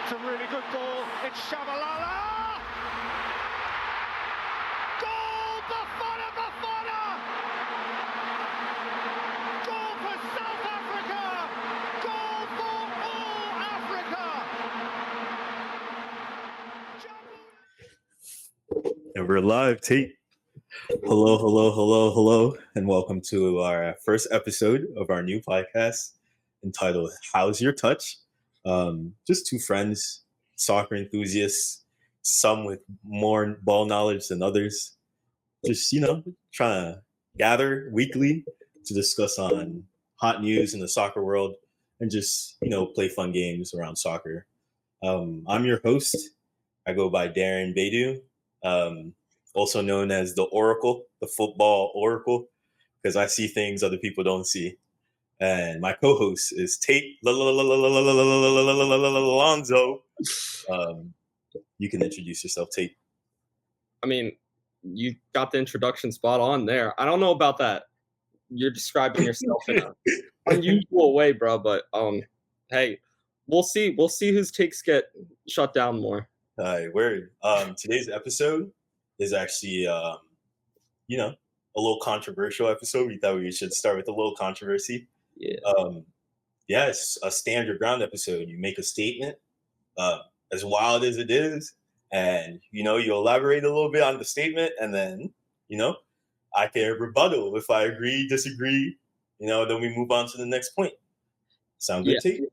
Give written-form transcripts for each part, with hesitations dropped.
It's a really good ball. It's Shabalala. Goal! Bafana, Bafana! Goal for South Africa! Goal for all Africa! And we're live, Tate. Hello, and welcome to our first episode of our new podcast entitled How's Your Touch? Just two friends, soccer enthusiasts, some with more ball knowledge than others. Just, trying to gather weekly to discuss on hot news in the soccer world and just, play fun games around soccer. I'm your host. I go by Darren Baidu. Also known as the Oracle, the football Oracle, because I see things other people don't see. And my co-host is Tate Alonzo. You can introduce yourself, Tate. I mean, you got the introduction spot on there. I don't know about that. You're describing yourself in an unusual way, bro. But hey, we'll see. We'll see whose takes get shut down more. All right, word. Today's episode is actually, a little controversial episode. We thought we should start with a little controversy. Yeah. It's a stand your ground episode. You make a statement, as wild as it is, and you elaborate a little bit on the statement, and then I can rebuttal if I agree, disagree. Then we move on to the next point. Sound good to you?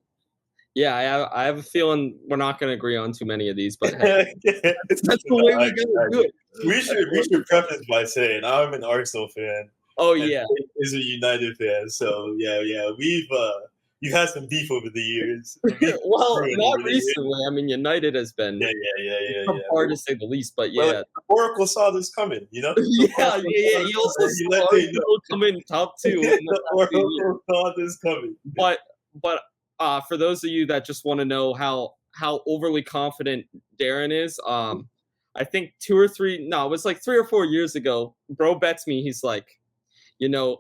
Yeah, I have a feeling we're not going to agree on too many of these, but hey, that's the way we gotta do it. We should preface by saying I'm an Arsenal fan. Oh yeah, is a United fan. So yeah, you've had some beef over the years. Well, not recently. I mean, United has been hard to say the least. But yeah, well, Oracle saw this coming. Yeah. He also saw it come in top two. The Oracle saw this coming. But for those of you that just want to know how overly confident Darren is, I think 3 or 4 years ago, bro bets me, he's like,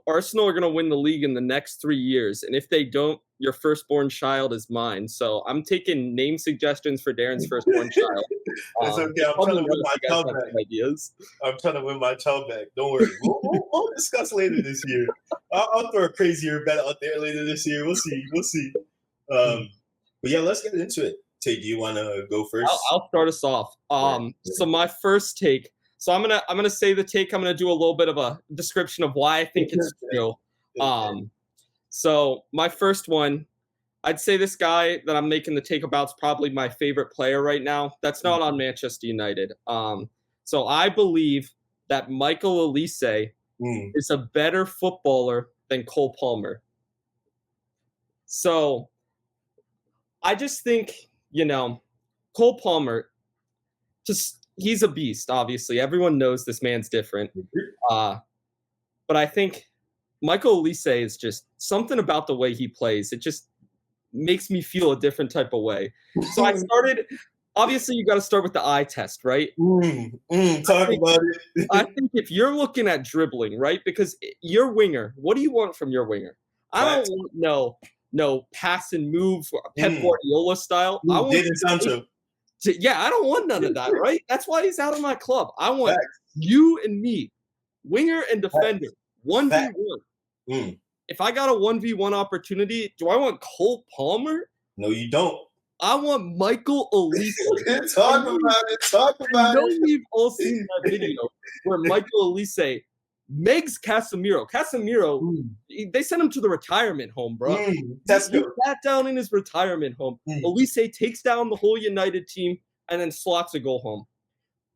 Arsenal are going to win the league in the next 3 years. And if they don't, your firstborn child is mine. So I'm taking name suggestions for Darren's firstborn child. It's okay. I'm trying to win my child back. I'm trying to win my child back. Don't worry. We'll discuss later this year. I'll throw a crazier bet out there later this year. We'll see. But yeah, let's get into it. Tate, do you want to go first? I'll start us off. So my first take. So I'm gonna say the take. I'm gonna do a little bit of a description of why I think it's true. So my first one, I'd say this guy that I'm making the take about is probably my favorite player right now. That's not on Manchester United. So I believe that Michael Olise is a better footballer than Cole Palmer. So I just think, Cole Palmer, he's a beast, obviously. Everyone knows this man's different. But I think Michael Olise is just something about the way he plays. It just makes me feel a different type of way. So I started, obviously you got to start with the eye test, right? Talk about it. I think if you're looking at dribbling, right? Because your winger, what do you want from your winger? I don't want no pass and move, Pep Guardiola style. I don't want none of that, right? That's why he's out of my club. I want you and me, winger and defender, 1v1. If I got a 1v1 opportunity, do I want Cole Palmer? No, you don't. I want Michael Olise. Talk about it. We've all seen that video where Michael Olise Megs Casemiro. They sent him to the retirement home, bro. He sat down in his retirement home. Olise takes down the whole United team and then slots a goal home.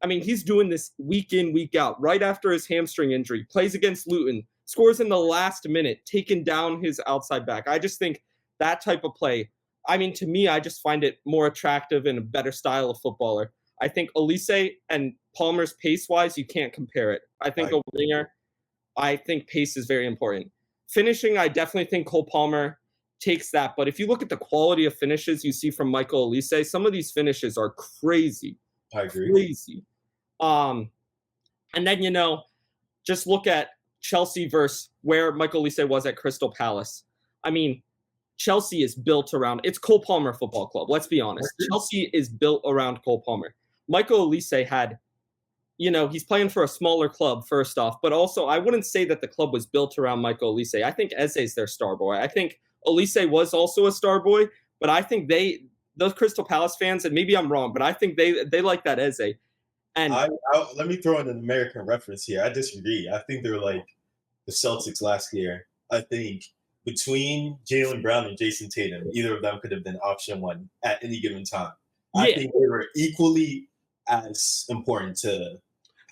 I mean, he's doing this week in, week out. Right after his hamstring injury, plays against Luton, scores in the last minute, taking down his outside back. I just think that type of play, I mean, to me, I just find it more attractive and a better style of footballer. I think Olise and Palmer's pace-wise, you can't compare it. I think a winger, I think pace is very important. Finishing, I definitely think Cole Palmer takes that. But if you look at the quality of finishes you see from Michael Olise, some of these finishes are crazy. I agree. Crazy. And then, just look at Chelsea versus where Michael Olise was at Crystal Palace. I mean, Chelsea is built around, it's Cole Palmer Football Club. Let's be honest. Chelsea is built around Cole Palmer. Michael Olise had, he's playing for a smaller club first off, but also I wouldn't say that the club was built around Michael Olise. I think Eze's their star boy. I think Olise was also a star boy, but I think those Crystal Palace fans, and maybe I'm wrong, but I think they like that Eze. And let me throw in an American reference here. I disagree. I think they're like the Celtics last year. I think between Jaylen Brown and Jason Tatum, either of them could have been option one at any given time. I think they were equally as important to.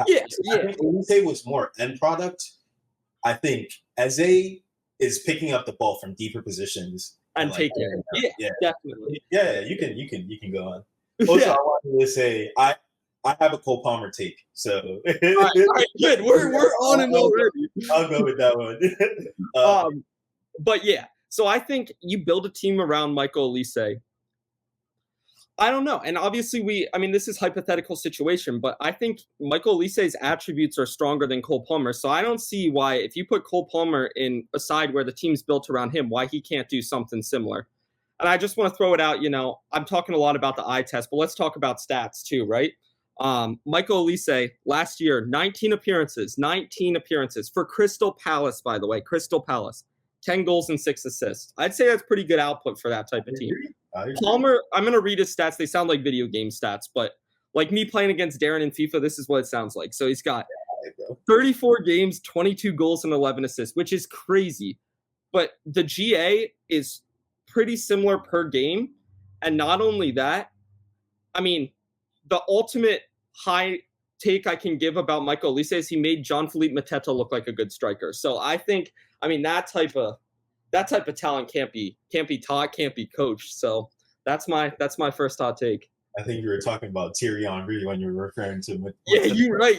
I think Olise was more end product. I think Eze is picking up the ball from deeper positions and taking it. Yeah, definitely. Yeah, you can go on. Also, I wanted to say I have a Cole Palmer take, so all right, good. We're on and already. I'll go with that one. But yeah, so I think you build a team around Michael Olise. I don't know, and obviously this is hypothetical situation, but I think Michael Olise's attributes are stronger than Cole Palmer, so I don't see why if you put Cole Palmer in a side where the team's built around him, why he can't do something similar. And I just want to throw it out. I'm talking a lot about the eye test, but let's talk about stats too, right? Michael Olise last year, 19 appearances for Crystal Palace, by the way, Crystal Palace, 10 goals and 6 assists. I'd say that's pretty good output for that type of team. Palmer, I'm going to read his stats. They sound like video game stats, but like me playing against Darren in FIFA, this is what it sounds like. So he's got 34 games, 22 goals and 11 assists, which is crazy. But the GA is pretty similar per game. And not only that, the ultimate high take I can give about Michael Olise is he made Jean-Philippe Mateta look like a good striker. So I think, that type of talent can't be taught, can't be coached. So that's my first hot take. I think you were talking about Thierry Henry when you were referring to. Yeah, you're right.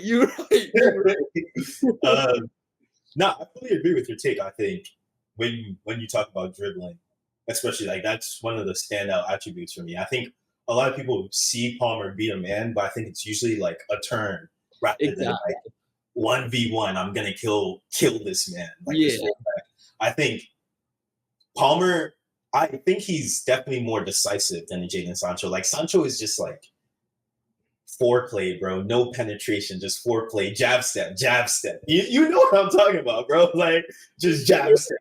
No, I fully agree with your take. I think when you talk about dribbling, especially that's one of the standout attributes for me. I think a lot of people see Palmer beat a man, but I think it's usually like a turn rather than like 1v1. I'm gonna kill this man. I think Palmer. I think he's definitely more decisive than Jadon Sancho. Like Sancho is just like foreplay, bro. No penetration, just foreplay, jab step. You know what I'm talking about, bro. Like just jab step.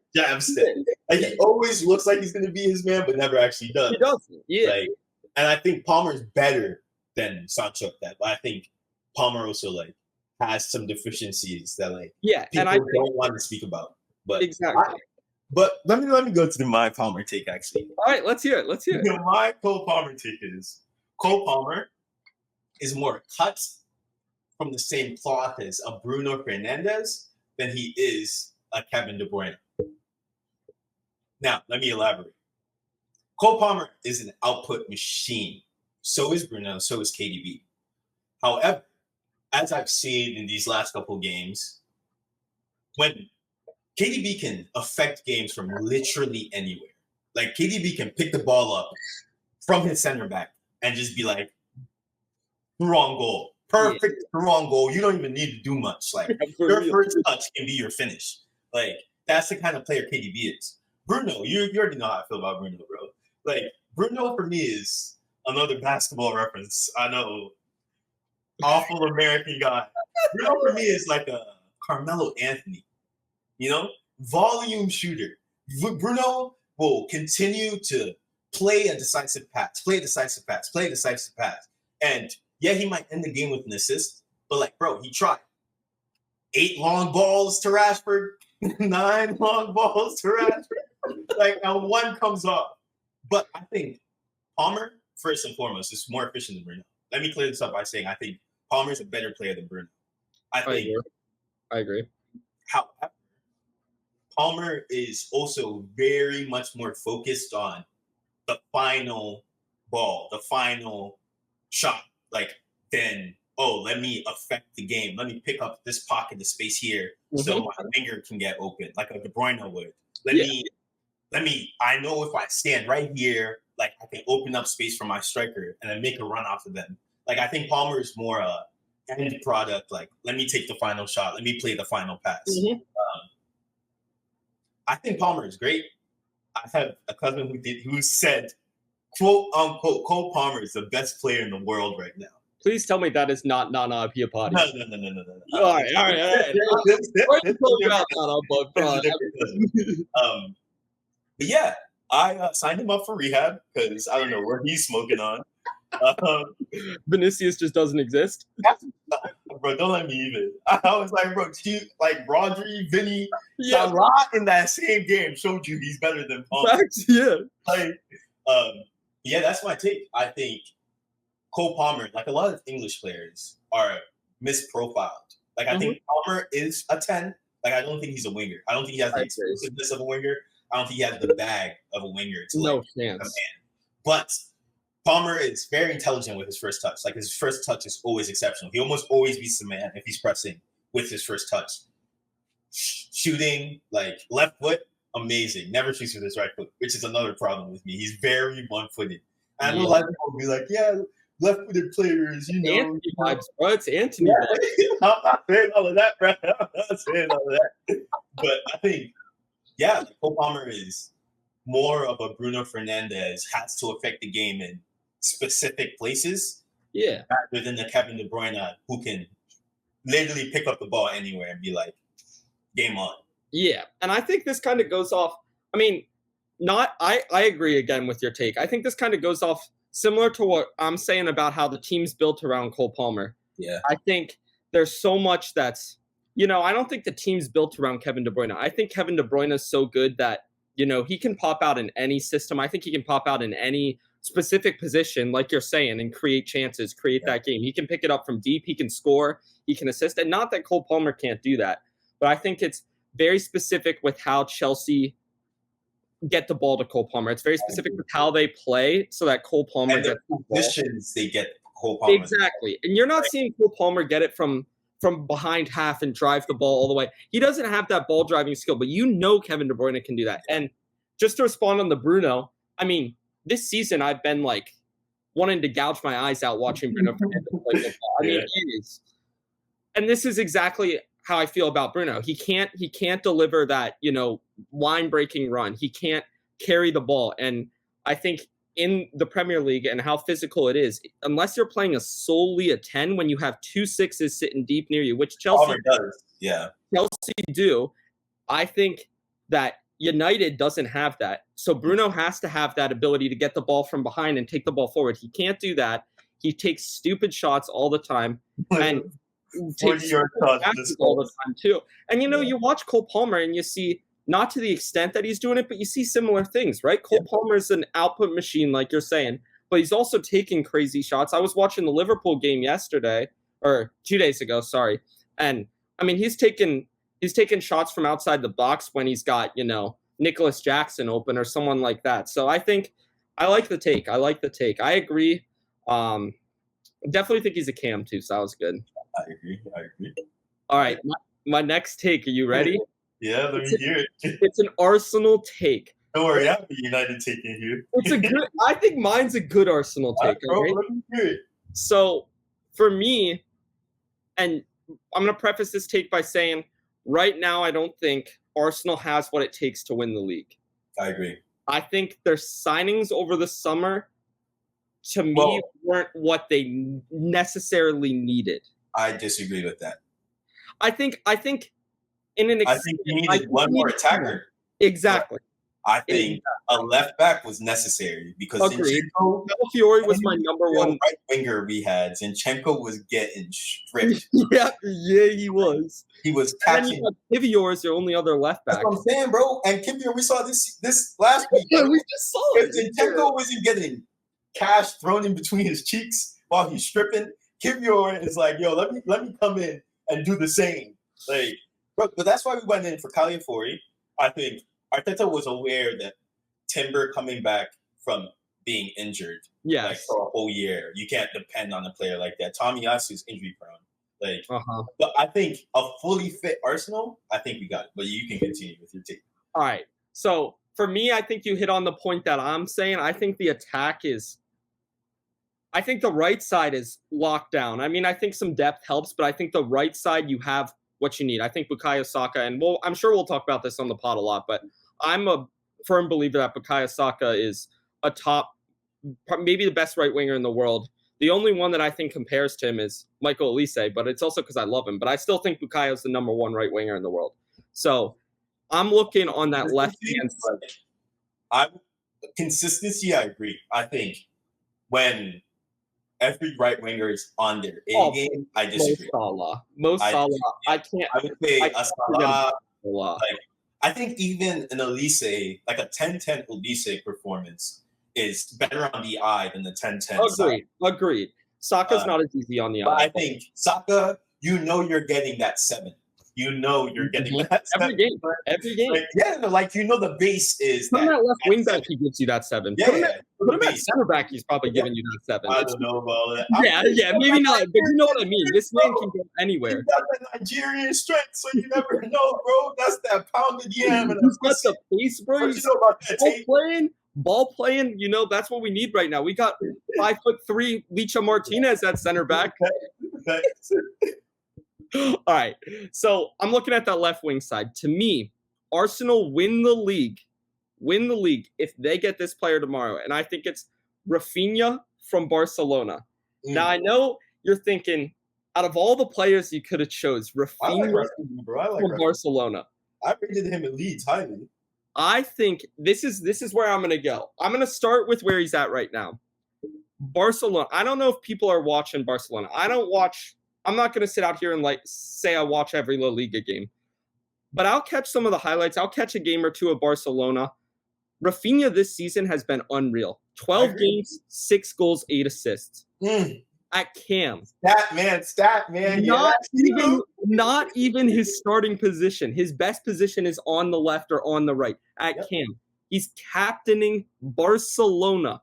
Like he always looks like he's gonna be his man, but never actually does. He doesn't. Yeah. And I think Palmer's better than Sancho at that. But I think Palmer also has some deficiencies that people don't want to speak about. But exactly. But let me go to my Palmer take actually. All right, let's hear it. My Cole Palmer take is Cole Palmer is more cut from the same cloth as a Bruno Fernandes than he is a Kevin De Bruyne. Now, let me elaborate. Cole Palmer is an output machine. So is Bruno, so is KDB. However, as I've seen in these last couple games, when KDB can affect games from literally anywhere. Like KDB can pick the ball up from his center back and just be like, wrong goal. Perfect wrong goal. You don't even need to do much. Like your first touch can be your finish. Like that's the kind of player KDB is. Bruno, you already know how I feel about Bruno, bro. Like Bruno for me is another basketball reference. I know. Awful American guy. Bruno for me is like a Carmelo Anthony. Volume shooter. Bruno will continue to play a decisive pass. And he might end the game with an assist, but he tried. 8 long balls to Rashford, 9 long balls to Rashford. And one comes off. But I think Palmer, first and foremost, is more efficient than Bruno. Let me clear this up by saying I think Palmer is a better player than Bruno. I agree. However, Palmer is also very much more focused on the final ball, the final shot, than, let me affect the game. Let me pick up this pocket of space here so my finger can get open, like a De Bruyne would. I know if I stand right here, I can open up space for my striker and then make a run off of them. I think Palmer is more a end product. Let me take the final shot. Let me play the final pass. I think Palmer is great. I have a cousin who said, quote unquote, Cole Palmer is the best player in the world right now. Please tell me that is not Nana Piapati. No. All right. But yeah, I signed him up for rehab because I don't know what he's smoking on. Vinicius just doesn't exist. Bro, don't let me even. I was like, bro, like Rodri, Vinny, Salah in that same game showed you he's better than Palmer. Facts, yeah. Like, yeah, that's my take. I think Cole Palmer, like a lot of English players, are misprofiled. Like, I think Palmer is a 10. Like, I don't think he's a winger. I don't think he has the explosiveness of a winger. I don't think he has the bag of a winger. No chance. But Palmer is very intelligent with his first touch. Like, his first touch is always exceptional. He almost always beats the man if he's pressing with his first touch. Shooting, like, left foot, amazing. Never shoots with his right foot, which is another problem with me. He's very one-footed. And a lot of people will be like, yeah, left-footed players, you know. Anthony vibes, bro. It's Anthony vibes. I'm not saying all of that, bro. I'm not saying all of that. But I think, yeah, Cole Palmer is more of a Bruno Fernandes, has to affect the game in specific places. Yeah. Rather than the Kevin De Bruyne who can literally pick up the ball anywhere and be like, game on. Yeah. And I think this kind of goes off. I mean, I agree again with your take. I think this kind of goes off similar to what I'm saying about how the team's built around Cole Palmer. Yeah. I think there's so much that's, I don't think the team's built around Kevin De Bruyne. I think Kevin De Bruyne is so good that, he can pop out in any system. I think he can pop out in any specific position, like you're saying, and create chances, create that game. He can pick it up from deep. He can score. He can assist. And not that Cole Palmer can't do that, but I think it's very specific with how Chelsea get the ball to Cole Palmer. It's very specific with how they play so that Cole Palmer and gets the positions they get Cole Palmer. Exactly. And you're not seeing Cole Palmer get it from behind half and drive the ball all the way. He doesn't have that ball driving skill, but Kevin De Bruyne can do that. And just to respond on the Bruno, I mean, this season I've been like wanting to gouge my eyes out watching Bruno Fernandes play football. I mean, it is. And this is exactly how I feel about Bruno. He can't deliver that, line breaking run. He can't carry the ball. And I think in the Premier League and how physical it is, unless you're playing solely a 10 when you have 2 6s sitting deep near you, which Chelsea does. Yeah. Chelsea do, I think that United doesn't have that. So Bruno has to have that ability to get the ball from behind and take the ball forward. He can't do that. He takes stupid shots all the time and takes passes all the time too. And you watch Cole Palmer and you see, not to the extent that he's doing it, but you see similar things, right? Cole Palmer is an output machine, like you're saying, but he's also taking crazy shots. I was watching the Liverpool game yesterday, or 2 days ago, sorry. And I mean, he's taken shots from outside the box when he's got, Nicholas Jackson open or someone like that. So I think I like the take. I agree. Definitely think he's a cam too. So that was good. I agree. All right. My next take. Are you ready? Yeah, let me hear it. It's an Arsenal take. Don't worry, I have a United take in here. It's a good. I think mine's a good Arsenal take. Bro, right? Let me hear it. So for me, and I'm going to preface this take by saying, right now, I don't think Arsenal has what it takes to win the league. I agree. I think their signings over the summer, to me, weren't what they necessarily needed. I disagree with that. I think you needed one more attacker. Exactly. I think a left back was necessary because Zinchenko, Fiore was my number one right winger we had. Zinchenko was getting stripped. yeah, he was. He was catching. Kivior is your only other left back. That's what I'm saying, bro. And Kivior, we saw this last week. Yeah, we just saw it. If Zinchenko wasn't getting cash thrown in between his cheeks while he's stripping, Kivior is like, yo, let me come in and do the same. Like, but that's why we went in for Caliafori. I think Arteta was aware that Timber coming back from being injured, for a whole year, you can't depend on a player like that. Tomiyasu is injury prone. But I think a fully fit Arsenal, I think we got it. But you can continue with your team. All right. So for me, I think you hit on the point that I'm saying. I think the right side is locked down. I mean, I think some depth helps, but I think the right side, you have what you need. I think Bukayo Saka, and I'm sure we'll talk about this on the pod a lot, but I'm a firm believer that Bukayo Saka is a top, maybe the best right winger in the world. The only one that I think compares to him is Michael Olise, but it's also because I love him. But I still think Bukayo is the number one right winger in the world. So I'm looking on that left hand side. Consistency, I agree. I think when every right winger is on their A game, I disagree. Mo Salah. I can't. I would say a Salah. Like, I think even an Olise, like a 10-10 Olise performance, is better on the eye than the 10-10. Agreed. Saka's not as easy on the eye. But I think Saka, you're getting that 7. You're getting that 7. Every game. Like, the base is Put him at left wing back, he gives you that 7. Put him at center back, he's probably giving you that 7. I don't know about that. Yeah, maybe not, but you know what I mean. This man can go anywhere. He's got the Nigerian strength, so you never know, bro. That's that pounded yam. He's got the pace, bro. What you know about that ball playing, that's what we need right now. We got 5'3" Licha Martinez at center back. All right, so I'm looking at that left wing side. To me, Arsenal win the league if they get this player tomorrow, and I think it's Rafinha from Barcelona. Now I know you're thinking, out of all the players you could have chose, Rafinha from Barcelona. I rated him in Leeds highly. I think this is where I'm going to go. I'm going to start with where he's at right now. Barcelona. I don't know if people are watching Barcelona. I'm not going to sit out here and say I watch every La Liga game. But I'll catch some of the highlights. I'll catch a game or two of Barcelona. Rafinha this season has been unreal. 12 games, 6 goals, 8 assists. At Cam. Stat man. Not even his starting position. His best position is on the left or on the right. Cam. He's captaining Barcelona.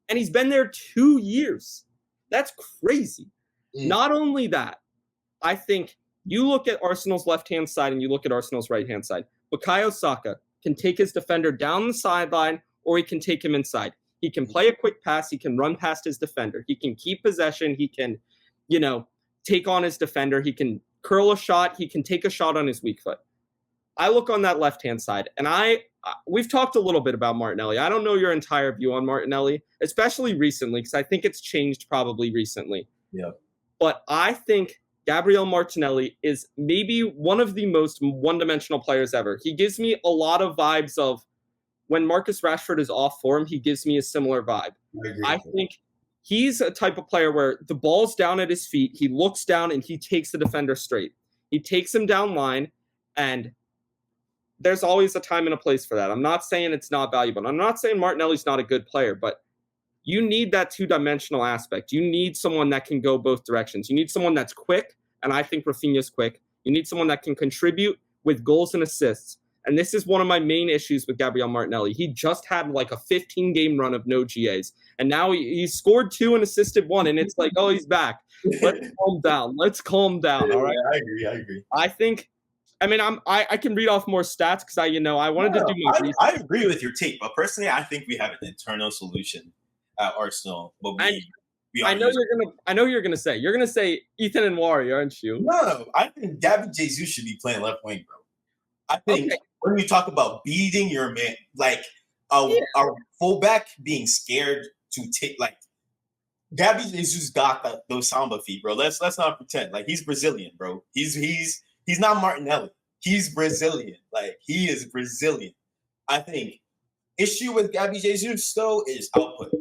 And he's been there 2 years. That's crazy. Not only that, I think you look at Arsenal's left-hand side and you look at Arsenal's right-hand side. Bukayo Saka can take his defender down the sideline, or he can take him inside. He can play a quick pass. He can run past his defender. He can keep possession. He can, take on his defender. He can curl a shot. He can take a shot on his weak foot. I look on that left-hand side, and we've talked a little bit about Martinelli. I don't know your entire view on Martinelli, especially recently, because I think it's changed probably recently. Yeah. But I think Gabriel Martinelli is maybe one of the most one-dimensional players ever. He gives me a lot of vibes of when Marcus Rashford is off form, he gives me a similar vibe. I think he's a type of player where the ball's down at his feet, he looks down and he takes the defender straight. He takes him down line, and there's always a time and a place for that. I'm not saying it's not valuable. I'm not saying Martinelli's not a good player, but you need that two-dimensional aspect. You need someone that can go both directions. You need someone that's quick, and I think Rafinha's quick. You need someone that can contribute with goals and assists. And this is one of my main issues with Gabriel Martinelli. He just had a 15-game run of no GAs. And now he scored 2 and assisted 1, and it's like, oh, he's back. Let's calm down. All right? I agree. I think, I can read off more stats because I wanted to do my research. I agree with your take, but personally, I think we have an internal solution at Arsenal. But I know you're gonna say Ethan Nwaneri, aren't you? No, I think Gabby Jesus should be playing left wing, bro. I think when you talk about beating your man, a fullback being scared to take, Gabby Jesus got those samba feet, bro. Let's not pretend. He's Brazilian, bro. He's not Martinelli. He's Brazilian. He is Brazilian. I think issue with Gabby Jesus though is output.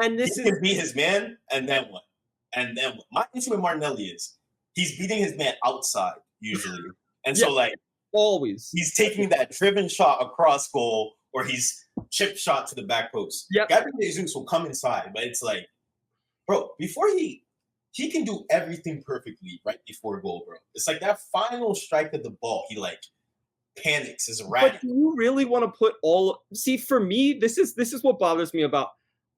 And this he can beat his man, and then what? My issue with Martinelli is he's beating his man outside usually, and so always he's taking that driven shot across goal, or he's chip shot to the back post. Yep. Gabriel Jesus will come inside, but it's bro, before he can do everything perfectly right before goal, bro. It's that final strike of the ball, he panics, is erratic. But do you really want to put for me, this is what bothers me about.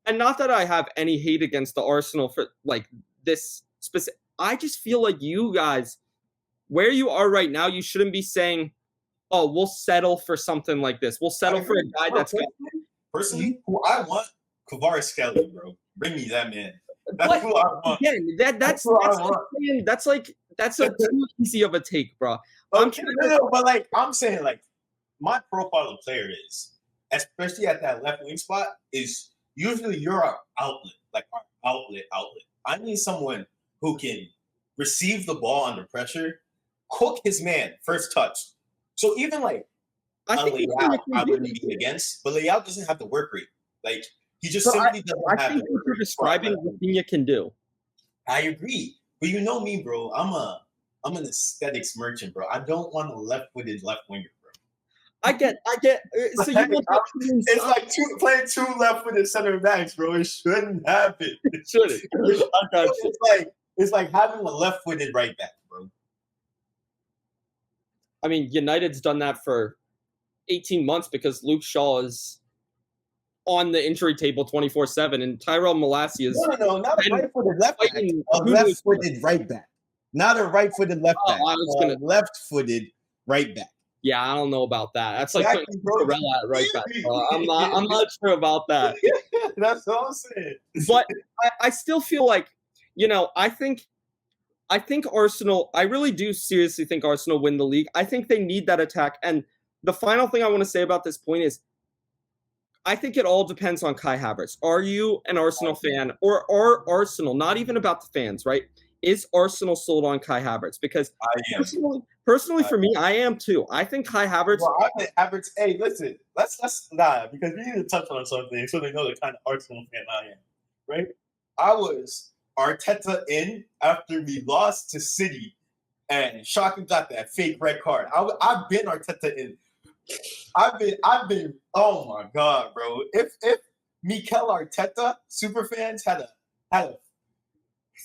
And not that I have any hate against the Arsenal for this specific. I just feel like you guys, where you are right now, you shouldn't be saying, "Oh, we'll settle for something like this. We'll settle for a guy that's personally who I want, Kvaratskhelia, bro. Bring me that man. That's who I want. Again, that's too easy of a take, bro. But I'm saying my profile of player is, especially at that left wing spot, is usually you're our outlet, like our outlet. I need someone who can receive the ball under pressure, cook his man first touch. So even like I think Leao, I wouldn't be against, but Leao doesn't have the work rate. Like he just So simply doesn't I have think the what work you're rate. describing, Rafinha can do. I agree, but you know me, bro. I'm an aesthetics merchant, bro. I don't want a left-footed left winger, bro. I get. So you want it's like playing two left-footed center backs, bro. It shouldn't happen. It shouldn't. It's like having a left-footed right back, bro. I mean, United's done that for 18 months because Luke Shaw is on the injury table 24/7, and Tyrell Malacia is no, not a right-footed left back. A left-footed right back, not a right-footed left back. Left-footed right back. Yeah, I don't know about that. That's like putting Corella at right back. I'm not sure about that. That's all I'm saying. But I still feel like, I think Arsenal. I really do seriously think Arsenal win the league. I think they need that attack. And the final thing I want to say about this point is, I think it all depends on Kai Havertz. Are you an Arsenal fan, or are Arsenal, not even about the fans, right? Is Arsenal sold on Kai Havertz? Because I am. Personally, for me, I am too. I think Kai Havertz. Well, I think Havertz. Hey, listen, let's because we need to touch on something so they know the kind of Arsenal fan I am, right? I was Arteta in after we lost to City, and Xhaka got that fake red card. I've been Arteta in. I've been. Oh my god, bro! If Mikel Arteta super fans had a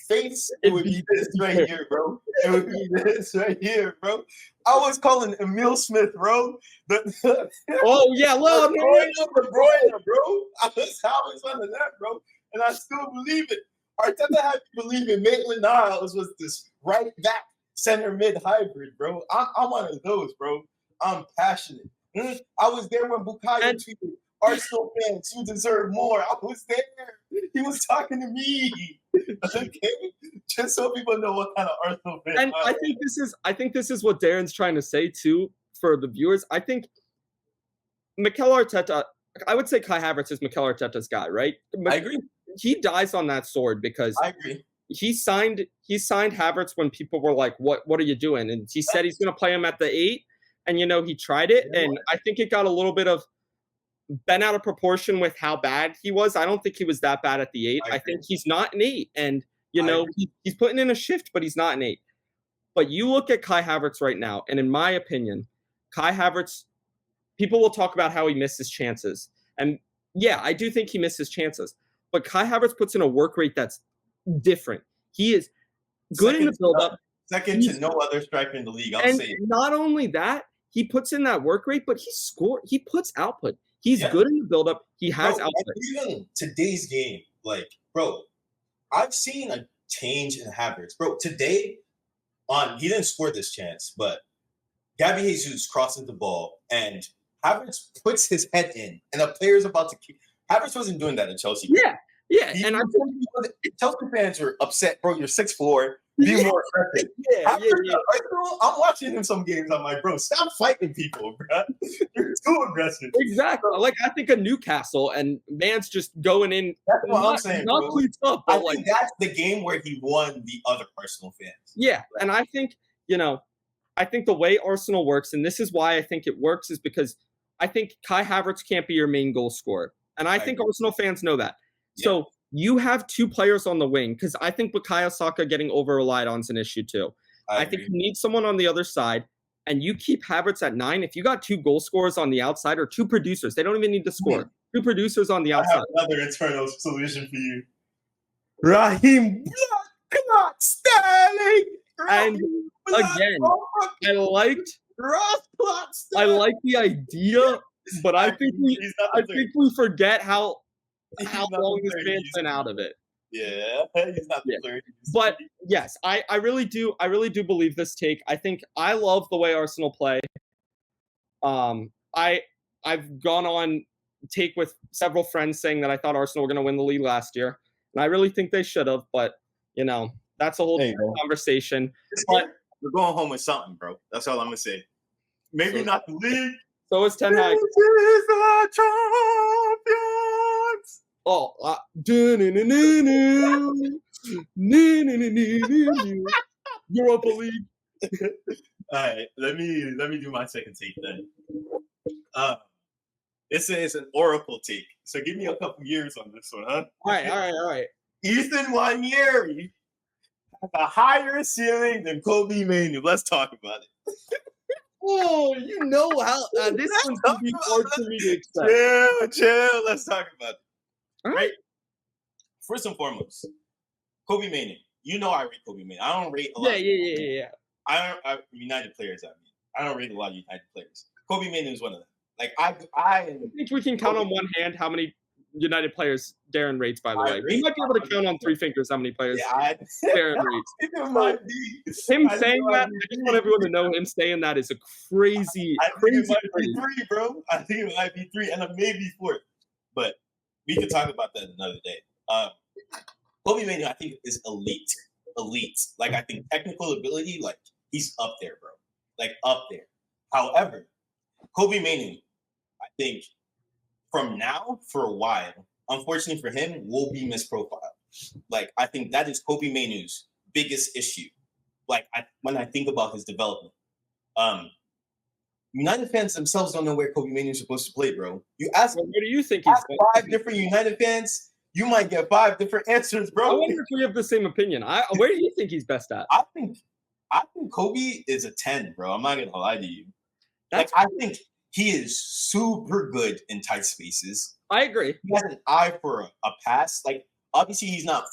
face, it would be this right here, bro. It would be this right here, bro. I was calling Emil Smith, bro. Oh yeah, love De Bruyne, bro. I was on the left, bro, and I still believe it. Arteta had to believe in Maitland-Niles was this right back center mid hybrid, bro. I'm one of those, bro. I'm passionate. I was there when Bukayo tweeted, Arsenal fans, you deserve more. I was there. He was talking to me. Okay? Just so people know what kind of Arsenal fan and I think this is what Darren's trying to say too for the viewers. I think Mikel Arteta, I would say Kai Havertz is Mikel Arteta's guy, right? I agree. He dies on that sword because I agree. He signed Havertz when people were like, "What are you doing?" And he said he's going to play him at the 8, and he tried it, and I think it got a little bit of bent out of proportion with how bad he was. I don't think he was that bad at the 8. I think he's not an 8, and he's putting in a shift, but he's not an 8. But you look at Kai Havertz right now, and in my opinion, Kai Havertz, people will talk about how he misses chances, and yeah, I do think he misses chances. But Kai Havertz puts in a work rate that's different. He is good in the build-up. Second to no other striker in the league. I'll say it. Not only that, he puts in that work rate, but he puts output. He's good in the build-up. He has output. Even today's game, like, bro, I've seen a change in Havertz. Bro, today, he didn't score this chance, but Gabby Jesus crosses the ball, and Havertz puts his head in, and the player's about to kick. Havertz wasn't doing that in Chelsea. Yeah, and Chelsea fans are upset, bro. You're 6'4". Be more aggressive. I'm watching him some games. I'm like, bro, stop fighting people, bro. You're too aggressive. Exactly. Like, I think of Newcastle, and man's just going in. That's what I'm saying, bro. Up, I think that's the game where he won the other Arsenal fans. Yeah, and I think, I think the way Arsenal works, and this is why I think it works, is because I think Kai Havertz can't be your main goal scorer. And I think Arsenal fans know that. Yeah. So you have two players on the wing, because I think Bukayo Saka getting over-relied on is an issue too. I think you need someone on the other side, and you keep Havertz at 9. If you got two goal scorers on the outside, or two producers, they don't even need to score. Two producers on the outside. I have another internal solution for you. Raheem Sterling! And again, I liked the idea, but I think we forget how long this man's been out of it. Yeah, he's not the third. But yes, I really do believe this take. I think I love the way Arsenal play. I've gone on take with several friends saying that I thought Arsenal were going to win the league last year, and I really think they should have. But that's a whole conversation. But we're going home with something, bro. That's all I'm gonna say. Maybe not the league. So is Ten Hag. This is the champions. Oh, Europa League. All right, let me do my second take then. It's an oracle take, so give me a couple years on this one, huh? All right. Ethan Nwaneri has a higher ceiling than Kobe Mainoo. Let's talk about it. Oh, you know how this one's gonna be hard for me to accept. Chill. Let's talk about it. All Right. First and foremost, Kobe Mainoo. You know I rate Kobe Mainoo. I don't rate a lot. Yeah. I United players. I don't rate a lot of United players. Kobe Mainoo is one of them. Like I think we can count on one hand how many United players Darren rates. By the way, we might be able to count on 3 fingers how many players Darren rates. It might be. Him saying that, I just want everyone to know him saying that is a crazy. I think it might be 3, bro. I think it might be 3 and maybe 4. But we can talk about that another day. Kobe Mainoo, I think, is elite. Like, I think technical ability, like, he's up there, bro. Like, up there. However, Kobe Mainoo, I think, from now for a while, unfortunately for him, will be misprofiled. Like, I think that is Kobe Mainoo's biggest issue. Like, when I think about his development. United fans themselves don't know where Kobe Mainoo is supposed to play, bro. You ask, Well, where do you think ask 5 different United fans, you might get 5 different answers, bro. I wonder if we have the same opinion. Where do you think he's best at? I think Kobe is a 10, bro. I'm not gonna lie to you. That's I think he is super good in tight spaces. I agree. He has an eye for a pass. Like, obviously, he's not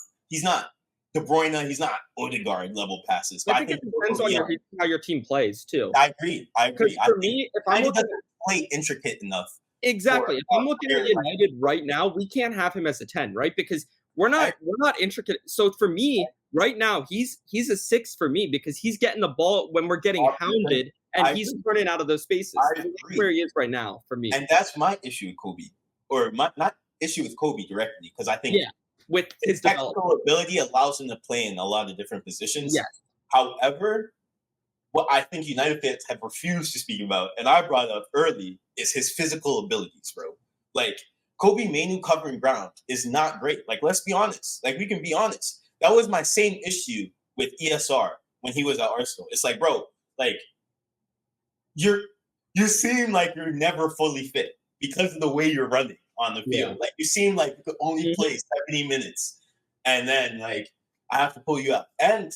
De Bruyne. He's not Odegaard level passes. But I think it depends on how your team plays too. I agree. Because for me, if I'm looking doesn't play intricate enough. Exactly. If I'm looking at United right now, we can't have him as a 10, right? Because we're not intricate. So for me, right now, he's a 6 for me because he's getting the ball when we're getting hounded and he's running out of those spaces. That's where he is right now for me. And that's my issue with Kobe. Or not issue with Kobe directly, because I think with his technical ability allows him to play in a lot of different positions. Yes. However, what I think United fans have refused to speak about, and I brought up early, is his physical abilities, bro. Like, Kobe Mainoo covering ground is not great. Like, let's be honest. Like, we can be honest. That was my same issue with ESR when he was at Arsenal. It's like, bro, like, you seem like you're never fully fit because of the way you're running on the field. Yeah. Like, you seem like you could only play 70 minutes. And then, like, I have to pull you out. And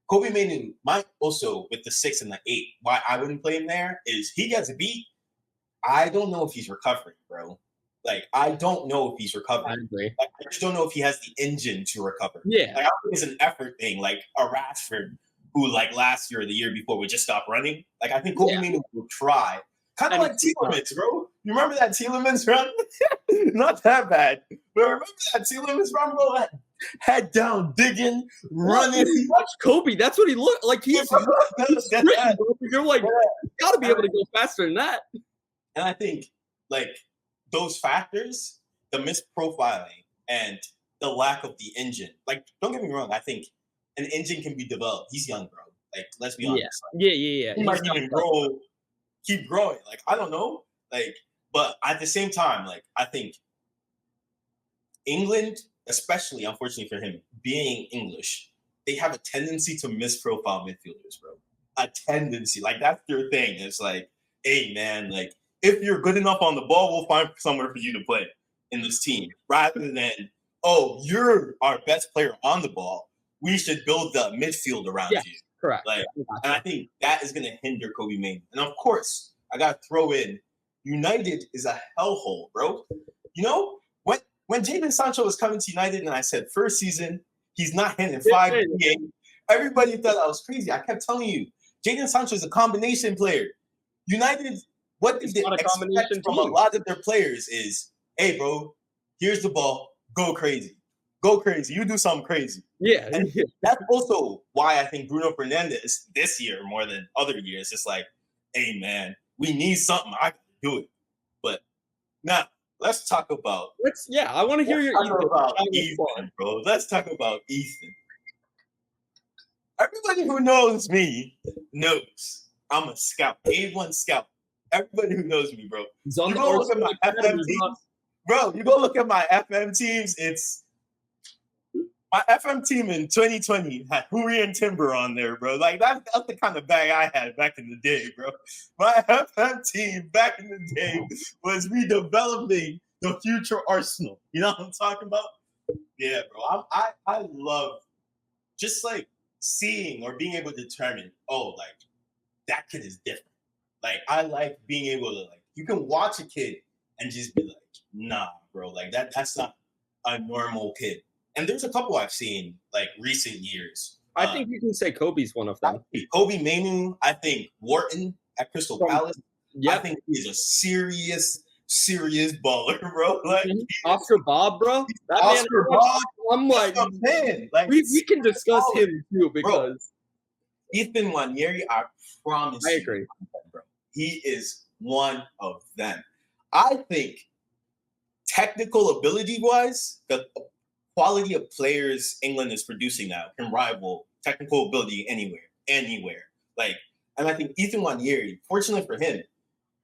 Kobe Mainoo might also, with the 6 and the 8, why I wouldn't play him there is he gets beat. I don't know if he's recovering, bro. Like, I don't know if he's recovering. I agree. Like, I just don't know if he has the engine to recover. Yeah. Like, I think it's an effort thing. Like, a Rashford, who, like, last year or the year before would just stop running. Like, I think Kobe Mainoo will try. Kind of like Tielemans, bro. You remember that Tielemans run? Not that bad. But remember that Tielemans run, bro? Like, head down, digging, running. Watch Kobe. That's what he looked like. He's sprinting, bro. You're like, you got to be able to go faster than that. And I think, like, those factors, the misprofiling and the lack of the engine. Like, don't get me wrong. I think an engine can be developed. He's young, bro. Like, let's be honest. Yeah. He might even keep growing. Like, I don't know. Like, but at the same time, like, I think England, especially, unfortunately for him, being English, they have a tendency to misprofile midfielders, bro. A tendency. Like, that's their thing. It's like, hey, man, like, if you're good enough on the ball, we'll find somewhere for you to play in this team. Rather than, oh, you're our best player on the ball. We should build the midfield around you. Correct. Like, and I think that is going to hinder Kobe Mainoo. And of course, I got to throw in, United is a hellhole, bro. You know, when Jadon Sancho was coming to United and I said first season, he's not hitting 5 8, everybody thought I was crazy. I kept telling you, Jadon Sancho is a combination player. United, what did they expect from a lot of their players is, hey, bro, here's the ball, go crazy. Go crazy. You do something crazy. Yeah. And that's also why I think Bruno Fernandes this year more than other years is like, hey, man, we need something. I can do it. But now, let's talk about. I want to hear your Ethan, bro. Let's talk about Ethan. Everybody who knows me knows I'm a scout, A1 scout. Everybody who knows me, bro. He's on You the go look at my FM Academy, teams, bro. You go look at my FM teams. It's my FM team in 2020 had Huri and Timber on there, bro. Like that's the kind of bag I had back in the day, bro. My FM team back in the day was redeveloping the future Arsenal. You know what I'm talking about? Yeah, bro. I love just like seeing or being able to determine, oh, like that kid is different. Like I like being able to like you can watch a kid and just be like, nah, bro, like that's not a normal kid. And there's a couple I've seen like recent years. I think you can say Kobe's one of them. Kobe Mainoo, I think Wharton at Crystal Palace. Yeah, I think he's a serious baller, bro. Like Oscar Bob, bro. That Oscar Bob. I'm like, like we can discuss him too because bro, Ethan Nwaneri, I promise I agree. bro. He is one of them. I think technical ability wise, the quality of players England is producing now can rival technical ability anywhere. Like, and I think Ethan Nwaneri, fortunately for him,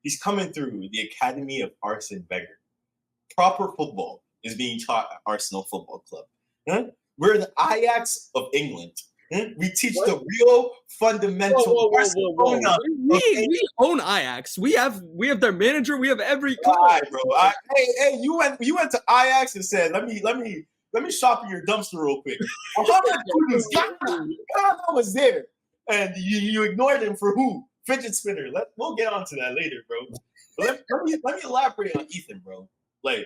he's coming through the academy of Arsene Wenger. Proper football is being taught at Arsenal Football Club. Huh? We're the Ajax of England. We teach the real fundamental. Whoa. We own Ajax. We have their manager. We have every club. Right, bro. Hey, you went to Ajax and said, let me shop in your dumpster real quick. Ghana was there, and you ignored him for who? Fidget spinner. We'll get onto that later, bro. But let me elaborate on Ethan, bro. Like,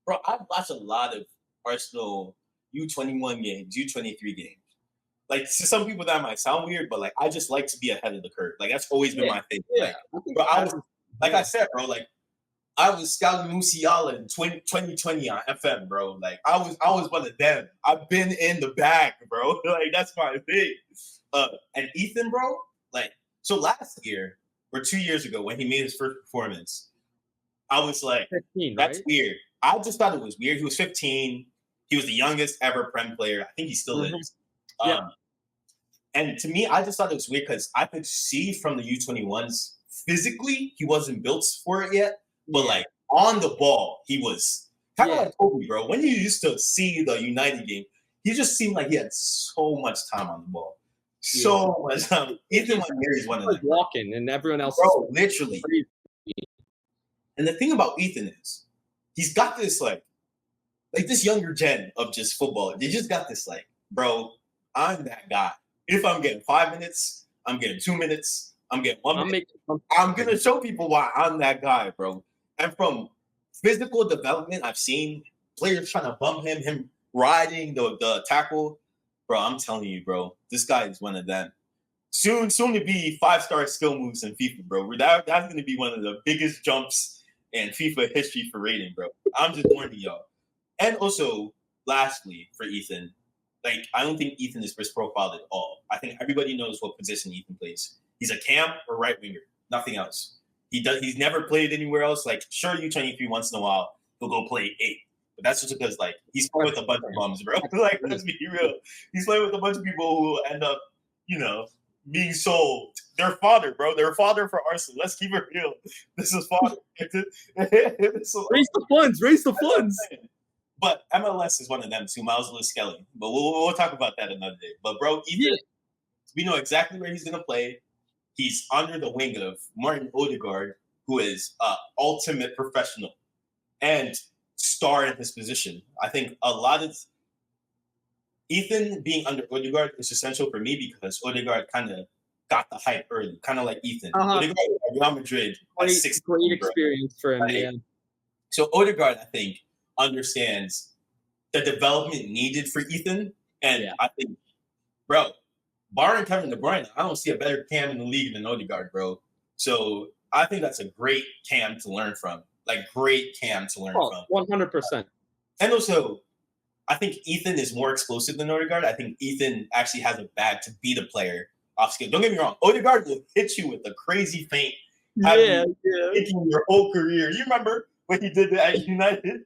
bro, I've watched a lot of Arsenal U21 games, U23 games. Like, to some people that might sound weird, but like I just like to be ahead of the curve. Like that's always been my thing. Yeah. Like, I said, bro, like I was scouting Musiala in 2020 on FM, bro. Like I was one of them. I've been in the bag, bro. Like that's my thing. And Ethan, bro, like so last year or 2 years ago when he made his first performance, I was like, 15, that's right? weird. I just thought it was weird. He was 15. He was the youngest ever Prem player. I think he still is. Yeah. And to me, I just thought it was weird because I could see from the U21s physically he wasn't built for it yet, but like on the ball he was kind of like Kobe, bro. When you used to see the United game, he just seemed like he had so much time on the ball, so much time. Ethan Nwaneri is one of them. Walking and everyone else, bro, literally. And the thing about Ethan is, he's got this like this younger gen of just football. They just got this like, bro, I'm that guy. If I'm getting 5 minutes, I'm getting 2 minutes, I'm getting 1 minute. I'm going to show people why I'm that guy, bro. And from physical development, I've seen players trying to bump him riding the tackle. Bro, I'm telling you, bro, this guy is one of them. Soon to be 5-star skill moves in FIFA, bro. That's going to be one of the biggest jumps in FIFA history for rating, bro. I'm just warning y'all. And also, lastly, for Ethan, like, I don't think Ethan is risk profiled at all. I think everybody knows what position Ethan plays. He's a cam or right winger, nothing else. He's never played anywhere else. Like, sure, U23 once in a while he'll go play 8, but that's just because like he's playing with a bunch of bums, bro. Like, let's be real. He's playing with a bunch of people who end up, being sold. Their father, bro. Their father for Arsenal. Let's keep it real. This is father. Raise the funds. But MLS is one of them too, Miles Lewis-Skelly. But we'll talk about that another day. But bro, Ethan, we know exactly where he's gonna play. He's under the wing of Martin Odegaard, who is ultimate professional and star in his position. I think a lot of Ethan being under Odegaard is essential for me because Odegaard kind of got the hype early, kind of like Ethan. Odegaard at Real Madrid at 16. Great experience for him, yeah. So Odegaard, I think, understands the development needed for Ethan. And I think, bro, barring Kevin De Bruyne, I don't see a better cam in the league than Odegaard, bro. So I think that's a great cam to learn from. Like, great cam to learn from. 100%. And also, I think Ethan is more explosive than Odegaard. I think Ethan actually has a bag to beat a player off skill. Don't get me wrong. Odegaard will hit you with a crazy feint. Hitting your whole career. You remember when he did that at United?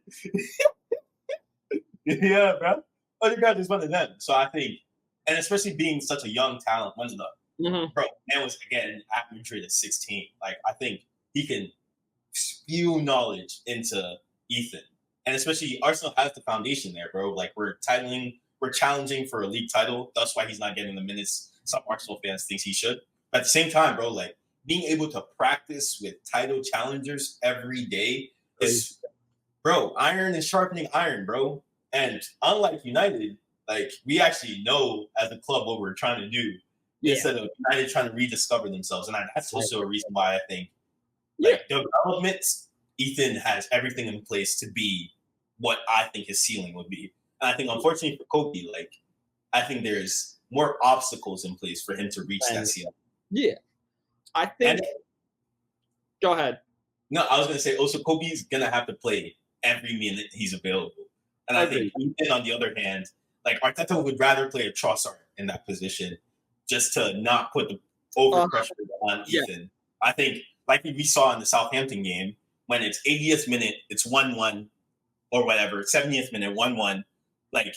Yeah, bro. Odegaard is one of them. So I think, and especially being such a young talent, one of the Mm-hmm. Bro, man was again at Madrid at 16. Like, I think he can spew knowledge into Ethan. And especially Arsenal has the foundation there, bro. Like, we're challenging for a league title. That's why he's not getting the minutes some Arsenal fans think he should. But at the same time, bro, like, being able to practice with title challengers every day is, bro, iron is sharpening iron, bro. And unlike United, like, we actually know as a club what we're trying to do instead of United trying to rediscover themselves. And that's also a reason why I think, like, development, Ethan has everything in place to be what I think his ceiling would be. And I think, unfortunately for Kobe, like, I think there's more obstacles in place for him to reach that ceiling. Yeah. I think. Go ahead. No, I was going to say also Kobe's going to have to play every minute he's available. And I think Ethan, on the other hand, like, Arteta would rather play a Trossard in that position just to not put the over pressure on Ethan. I think, like we saw in the Southampton game, when it's 80th minute, it's 1-1 or whatever, 70th minute, 1-1. Like,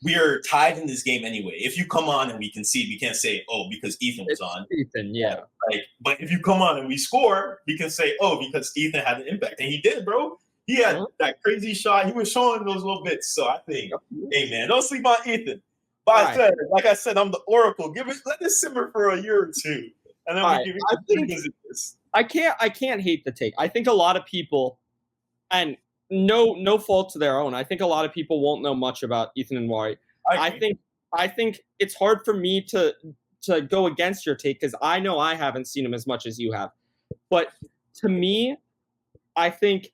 we are tied in this game anyway. If you come on and we concede, we can't say, oh, because Ethan was on. Ethan, yeah. Like, but if you come on and we score, we can say, oh, because Ethan had an impact. And he did, bro. He had that crazy shot. He was showing those little bits. So I think, hey, man, don't sleep on Ethan. But like I said, I'm the oracle. Let this simmer for a year or two. And then we can revisit this. I can't hate the take. I think a lot of people, and no fault to their own, I think a lot of people won't know much about Ethan Nwaneri. I think it's hard for me to go against your take because I know I haven't seen him as much as you have. But to me, I think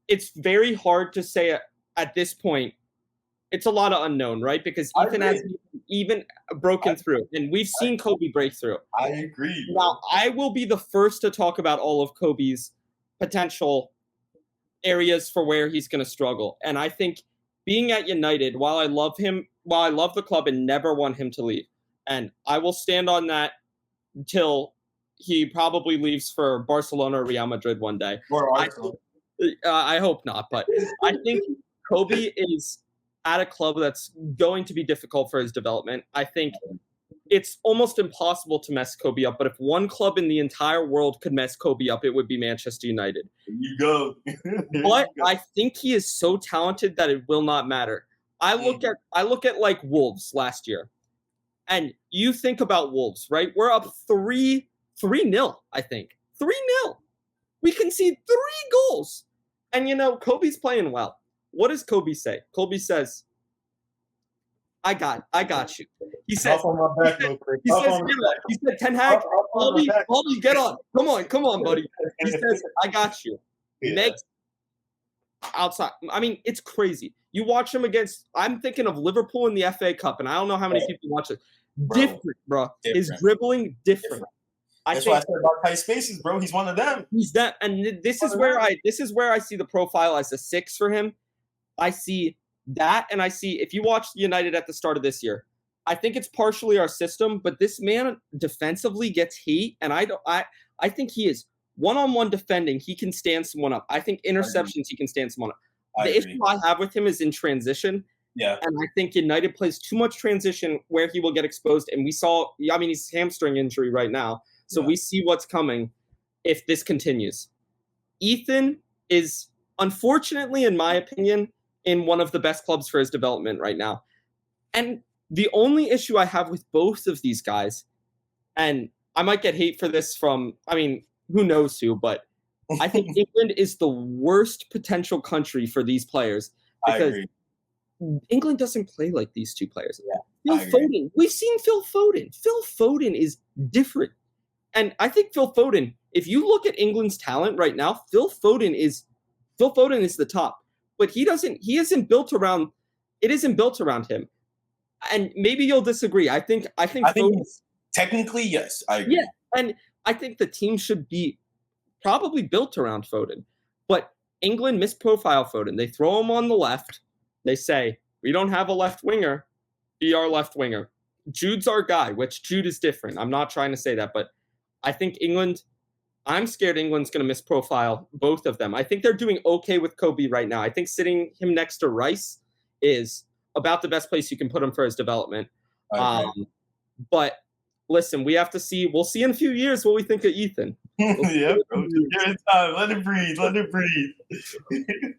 it's very hard to say at this point. It's a lot of unknown, right? Because Ethan hasn't even broken through. And we've seen Kobe break through. I agree. Now, I will be the first to talk about all of Kobe's potential areas for where he's going to struggle. And I think being at United, while I love the club and never want him to leave, and I will stand on that until he probably leaves for Barcelona or Real Madrid one day. Or Arsenal. I hope not, but I think Kobe is at a club that's going to be difficult for his development. I think it's almost impossible to mess Kobe up, but if one club in the entire world could mess Kobe up, it would be Manchester United. There you go. But I think he is so talented that it will not matter. I look at like Wolves last year, and you think about Wolves, right? We're up 3-0, I think. 3-0. We concede 3 goals. And, Kobe's playing well. What does Kobe say? Kobe says, I got you. He says, he said, Ten Hag, Bobby, get on. Come on, buddy. He says, I got you. Next, outside. I mean, it's crazy. You watch him against, I'm thinking of Liverpool in the FA Cup, and I don't know how many people watch it. Different, bro. His dribbling, different. That's why I said about tight spaces, bro. He's one of them. He's that, and this is where I see the profile as a 6 for him. I see that, and I see if you watch United at the start of this year, I think it's partially our system, but this man defensively gets heat, and I think he is one-on-one defending. He can stand someone up. I think interceptions he can stand someone up. The issue I have with him is in transition. Yeah. And I think United plays too much transition where he will get exposed. And we saw, he's hamstring injury right now. So we see what's coming if this continues. Ethan is, unfortunately, in my opinion, in one of the best clubs for his development right now. And the only issue I have with both of these guys, and I might get hate for this from, who knows who, but I think England is the worst potential country for these players because England doesn't play like these two players. Yeah, Phil Foden, we've seen Phil Foden. Phil Foden is different. And I think Phil Foden, if you look at England's talent right now, Phil Foden is the top. But it isn't built around him. And maybe you'll disagree. I think technically, yes, I agree. Yeah, and I think the team should be probably built around Foden. But England misprofile Foden. They throw him on the left. They say, we don't have a left winger. Be our left winger. Jude's our guy, which Jude is different. I'm not trying to say that, but I think I'm scared England's going to misprofile both of them. I think they're doing okay with Kobe right now. I think sitting him next to Rice is about the best place you can put him for his development. But Listen, we have to see. We'll see in a few years what we think of Ethan. Yeah, bro. Just give it time. Let it breathe. Let it breathe.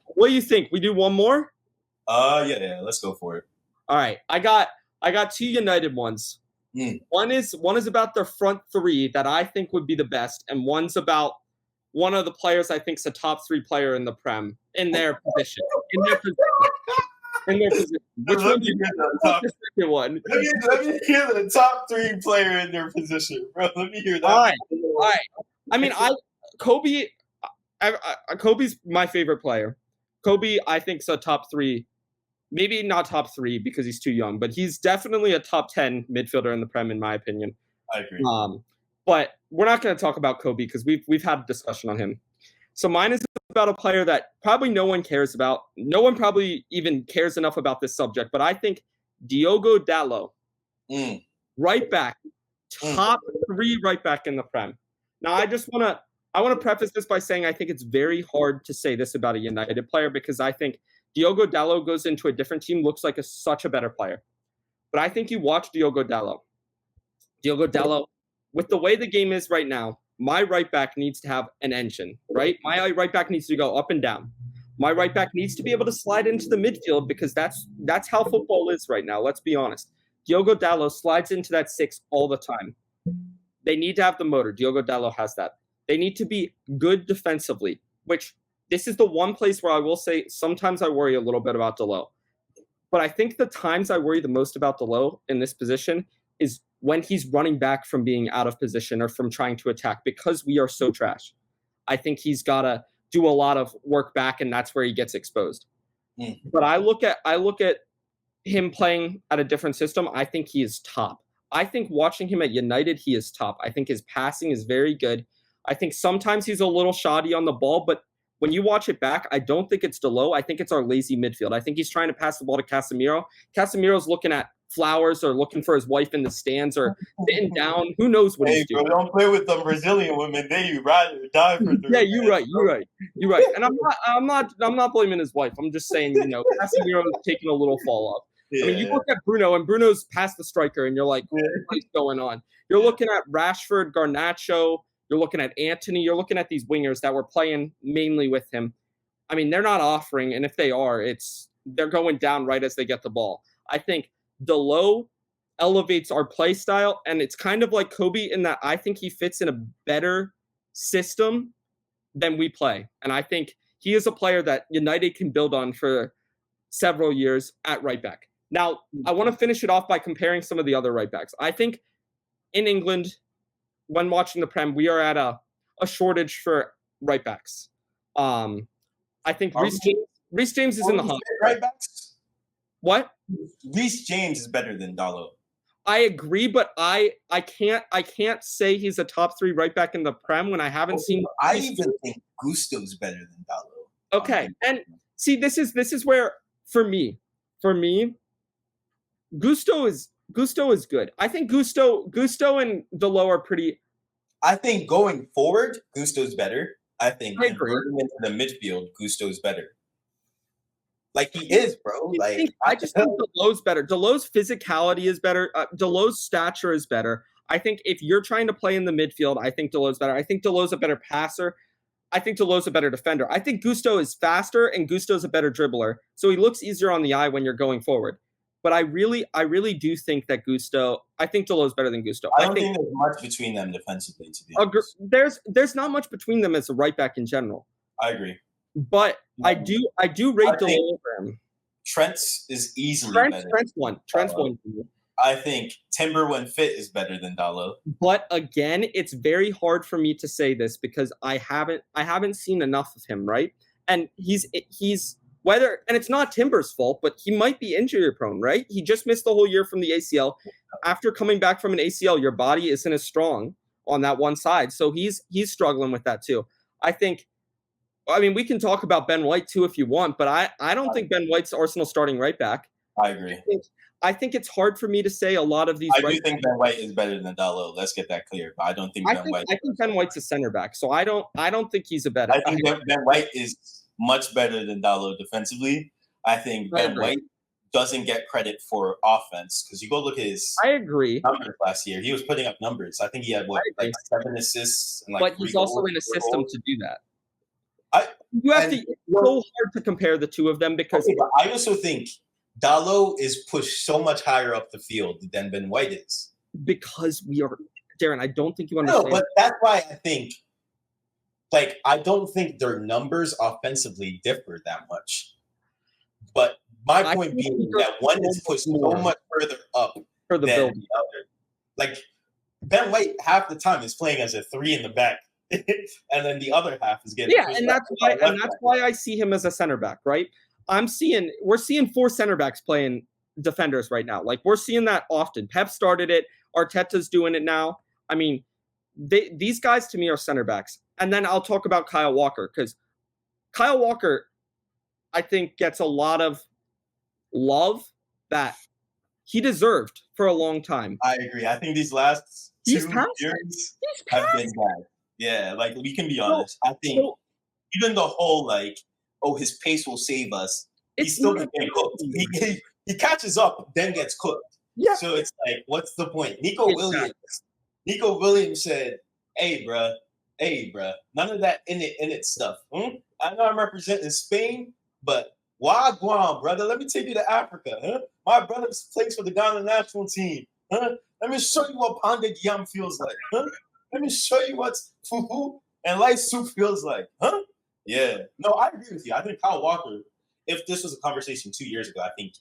What do you think? We do one more? Yeah. Let's go for it. All right. I got two United ones. One is about their front three that I think would be the best, and one's about one of the players I think is a top 3 player in the Prem in their position. In their position. Which one do you the second one? Let me hear the top 3 player in their position, bro. Let me hear that. All right. I mean, Kobe's my favorite player. Kobe, I think, is a top 3. Maybe not top 3 because he's too young, but he's definitely a top 10 midfielder in the Prem, in my opinion. I agree. But we're not going to talk about Kobe because we've had a discussion on him. So mine is about a player that probably no one cares about. No one probably even cares enough about this subject, but I think Diogo Dalot, right back, top 3 right back in the Prem. Now, I want to preface this by saying I think it's very hard to say this about a United player because I think Diogo Dalot goes into a different team, looks like such a better player. But I think you watch Diogo Dalot, with the way the game is right now, my right back needs to have an engine, right? My right back needs to go up and down. My right back needs to be able to slide into the midfield because that's how football is right now. Let's be honest. Diogo Dalot slides into that 6 all the time. They need to have the motor. Diogo Dalot has that. They need to be good defensively, which this is the one place where I will say sometimes I worry a little bit about Dalot. But I think the times I worry the most about Dalot in this position is when he's running back from being out of position or from trying to attack because we are so trash. I think he's got to do a lot of work back, and that's where he gets exposed. But I look at him playing at a different system. I think he is top. I think watching him at United, he is top. I think his passing is very good. I think sometimes he's a little shoddy on the ball, but when you watch it back, I don't think it's Dalot. I think it's our lazy midfield. I think he's trying to pass the ball to Casemiro. Casemiro's looking at flowers or looking for his wife in the stands or sitting down. Who knows what he's doing? Bro, don't play with them Brazilian women. They ride or die for them. Yeah, you're right. And I'm not blaming his wife. I'm just saying, Casemiro's taking a little fall off. Yeah. I mean, you look at Bruno, and Bruno's past the striker, and you're like, what is going on? You're looking at Rashford, Garnacho. You're looking at Anthony. You're looking at these wingers that were playing mainly with him. I mean, they're not offering, and if they are, they're going down right as they get the ball. I think Dalot elevates our play style, and it's kind of like Kobe in that I think he fits in a better system than we play. And I think he is a player that United can build on for several years at right back. Now, I want to finish it off by comparing some of the other right backs. I think in England, when watching the Prem, we are at a shortage for right backs. I think Reece James is in the hunt. Right backs? What? Reece James is better than Dalot. I agree, but I can't say he's a top 3 right back in the Prem when I haven't seen. I even think Gusto's better than Dalot. Okay, and see, this is where for me, Gusto is good. I think Gusto and Dalot are pretty. I think going forward, Gusto's better. I think converting into the midfield, Gusto's better. Like he is, bro. I just think Dalot's better. Dalot's physicality is better. Dalot's stature is better. I think if you're trying to play in the midfield, I think Dalot's better. I think Dalot's a better passer. I think Dalot's a better defender. I think Gusto is faster and Gusto's a better dribbler. So he looks easier on the eye when you're going forward. But I really do think that I think Dalot's better than Gusto. I don't think there's much between them defensively, to be honest. There's not much between them as a right back in general. I agree. But I do rate Dalot over him. Trent's is easily better. Trent's one. I think Timber when fit is better than Dalot. But again, it's very hard for me to say this because I haven't seen enough of him, right? And he's whether, and it's not Timber's fault, but he might be injury prone, right? He just missed the whole year from the ACL. After coming back from an ACL, your body isn't as strong on that one side. So he's struggling with that too. I mean, we can talk about Ben White too if you want, but I don't think Ben White's Arsenal starting right back. I agree. I think it's hard for me to say a lot of these. I do think Ben White is better than Dalot. Let's get that clear. But I don't think Ben White. I think Ben White's a center back, so I don't think he's a better. I think Ben White is much better than Dalot defensively. I think Ben White doesn't get credit for offense because you go look at his I agree. numbers last year. He was putting up numbers. I think he had 7 assists and but he's also in a system to do that. It's so hard to compare the two of them because but I also think Dalot is pushed so much higher up the field than Ben White is. Because we are, Darren, I don't think you understand. No, but that's why I think, I don't think their numbers offensively differ that much. But my point being that one is pushed so much further up for the than build. the other. Ben White half the time is playing as a 3 in the back, and then the other half is getting and that's why I see him as a center back, right? We're seeing 4 center backs playing defenders right now. We're seeing that often. Pep started it. Arteta's doing it now. I mean, these guys to me are center backs. And then I'll talk about Kyle Walker because Kyle Walker, I think, gets a lot of love that he deserved for a long time. I agree. I think these last 2 years have been bad. Yeah, we can be honest. I think even the whole his pace will save us. He's still getting cooked. He catches up, then gets cooked. Yeah. So it's what's the point? Nico Williams said, "Hey, bruh, none of that in it stuff. I know I'm representing Spain, but wagwan, brother. Let me take you to Africa. Huh? My brother plays for the Ghana national team. Huh? Let me show you what pounded yam feels like. Huh? Let me show you what fufu and light soup feels like. Huh? Yeah. No, I agree with you. I think Kyle Walker, if this was a conversation 2 years ago, I think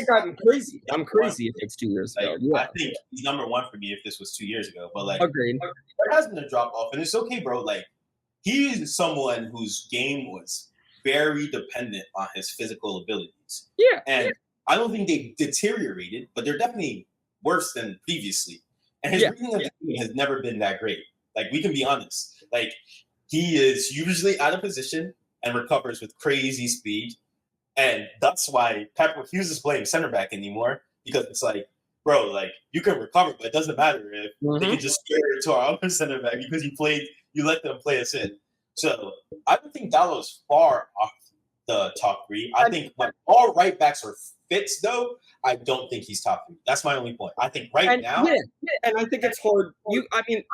I'm crazy. I'm crazy if it's 2 years ago. I think he's number 1 for me if this was 2 years ago. But agreed. There has been a drop off, and it's okay, bro. He's someone whose game was very dependent on his physical abilities. Yeah. And I don't think they deteriorated, but they're definitely worse than previously. And his reading of the game has never been that great. We can be honest. He is usually out of position and recovers with crazy speed. And that's why Pep refuses playing center back anymore, because it's bro, you can recover, but it doesn't matter if they can just square it to our other center back because you let them play us in. So I don't think Dalot's far off the top 3. I think when all right backs are fits, though, I don't think he's top 3. That's my only point. I think now, and I think it's hard.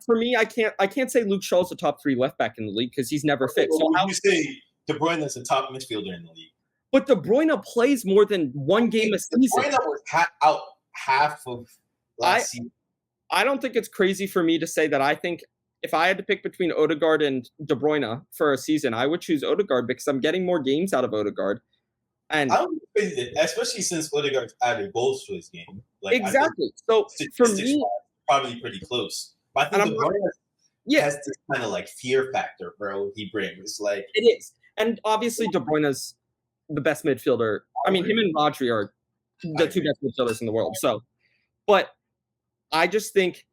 For me, I can't say Luke Shaw's a top 3 left back in the league because he's never fit. So how would you say De Bruyne is a top midfielder in the league? But De Bruyne plays more than 1 game a season. De Bruyne was out half of last season. I don't think it's crazy for me to say that I think if I had to pick between Odegaard and De Bruyne for a season, I would choose Odegaard because I'm getting more games out of Odegaard. And I don't think especially since Odegaard's added goals to his game. Exactly. So for me, probably pretty close. But I think De Bruyne has this kind of fear factor, bro. He brings it is, and obviously De Bruyne's the best midfielder. I mean, him and Rodri are the 2 best midfielders in the world. So, but I just think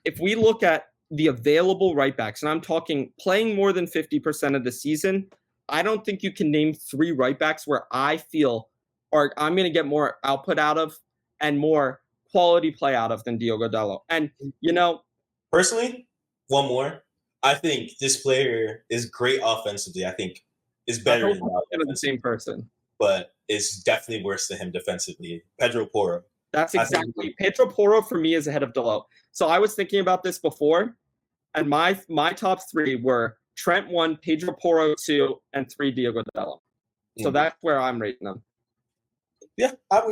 if we look at the available right backs, and I'm talking playing more than 50% of the season, I don't think you can name 3 right backs where I feel I'm going to get more output out of and more quality play out of than Diogo Dalot. And, personally, one more. I think this player is great offensively. I think is better than the same person, but it's definitely worse than him defensively. Pedro Porro. That's exactly. Pedro Porro for me is ahead of Dalot. So I was thinking about this before, and my top 3 were Trent 1, Pedro Porro 2, and 3 Diogo Dalot. So that's where I'm rating them. Yeah, I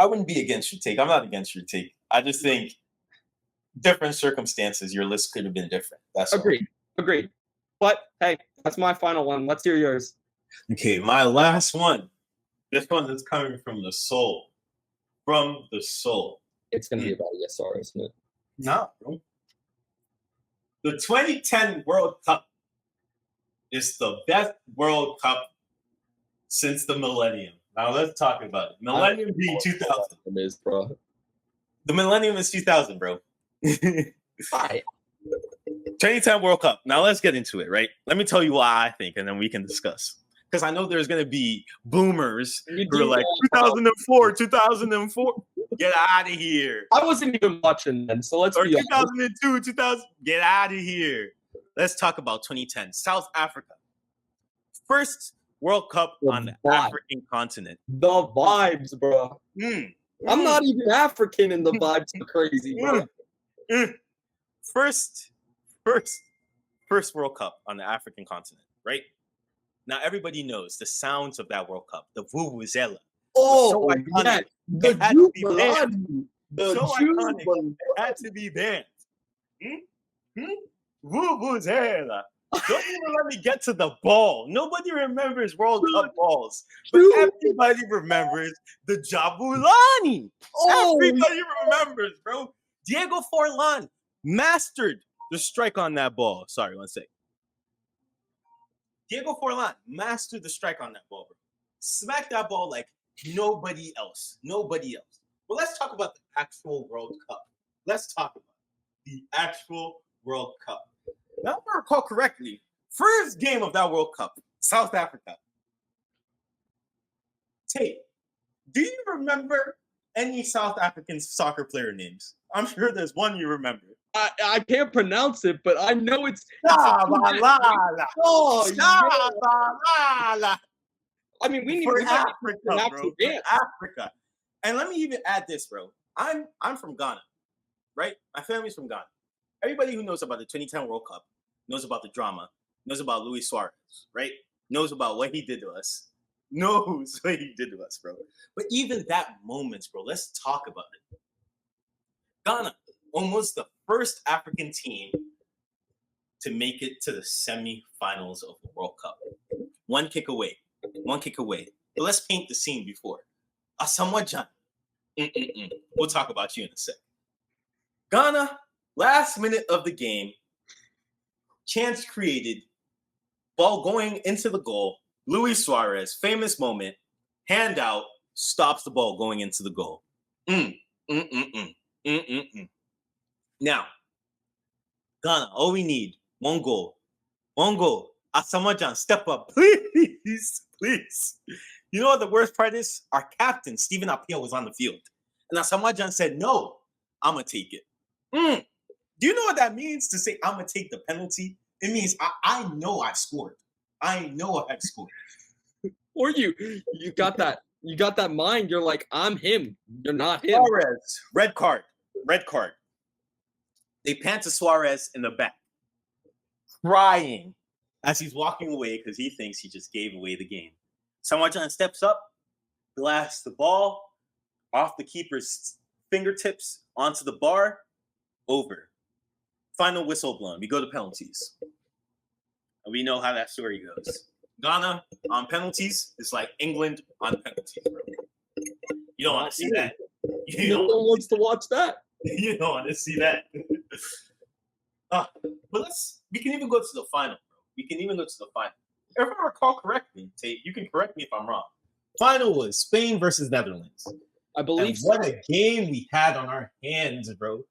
wouldn't be against your take. I'm not against your take. I just think different circumstances, your list could have been different. That's Agreed. But hey, that's my final one. Let's hear yours. Okay, my last one. This one is coming from the soul. From the soul. It's going to be about ESR, isn't it? No, bro. The 2010 World Cup is the best World Cup since the millennium. Now let's talk about it. Millennium being 2000. It is, bro. The millennium is 2000, bro. Hi. 2010 World Cup. Now let's get into it, right? Let me tell you why I think, and then we can discuss. Because I know there's going to be boomers who are like, 2004. Get out of here. I wasn't even watching then, so let's be 2002, 2000. Get out of here. Let's talk about 2010. South Africa. First World Cup The on the vibe. African continent. The vibes, bro. I'm not even African and the vibes are crazy, bro. First World Cup on the African continent, right? Now everybody knows the sounds of that World Cup, the vuvuzela. Oh, so iconic. yeah. It had to be banned. The So iconic. Jubilee. It had to be banned. Vuvuzela. Don't even let me get to the ball. Nobody remembers World Cup balls, but everybody remembers the Jabulani. Everybody remembers, bro. Diego Forlan mastered the strike on that ball. Sorry, one sec. Diego Forlan mastered the strike on that ball, bro. Smacked that ball like nobody else. Nobody else. But let's talk about the actual World Cup. Let's talk about the actual World Cup. Now, if I recall correctly, first game of that World Cup, South Africa. Tate, do you remember any South African soccer player names? I'm sure there's one you remember. I can't pronounce it, but I know it's Shabalala. oh, Shabalala. I mean, we need For to Africa, bro. bro. For Africa. And let me even add this, bro. I'm from Ghana, right? My family's from Ghana. Everybody who knows about the 2010 World Cup knows about the drama, knows about Luis Suarez, right? Knows about what he did to us. Knows what he did to us, bro. But even that moment, bro, let's talk about it. Ghana, almost the first African team to make it to the semifinals of the World Cup. One kick away. But let's paint the scene before. Asamoah Gyan. We'll talk about you in a sec. Ghana, last minute of the game, chance created, ball going into the goal. Luis Suarez, famous moment, hand out, stops the ball going into the goal. Now, Ghana, all we need, one goal. Asamoah Gyan, step up, please. You know what the worst part is? Our captain, Stephen Appiah, was on the field. And Asamoah Gyan said, no, I'm going to take it. Do you know what that means to say, I'm going to take the penalty? It means I know I've scored. I know I've scored. Or you got that mind. You're like, I'm him. You're not him. Suarez, red card. They pan to Suarez in the back, crying as he's walking away because he thinks he just gave away the game. Asamoah Gyan steps up, blasts the ball off the keeper's fingertips onto the bar, over. Final whistle blown. We go to penalties. And we know how that story goes. Ghana on penalties is like England on penalties, bro. You don't want to see that. No one wants to watch that. You don't want to see that. But we can even go to the final, bro. If I recall correctly, Tate, you can correct me if I'm wrong. Final was Spain versus Netherlands. I believe so. What a game we had on our hands, bro.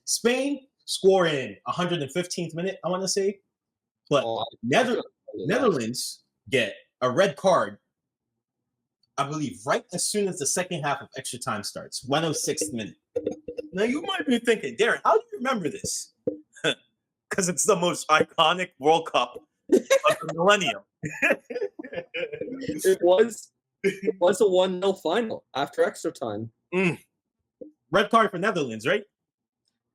Spain score in 115th minute, I want to say. But Netherlands get a red card, I believe, right as soon as the second half of extra time starts, 106th minute. Now, you might be thinking, Darren, how do you remember this? Because it's the most iconic World Cup of the millennium. It was a 1-0 final after extra time. Red card for Netherlands, right?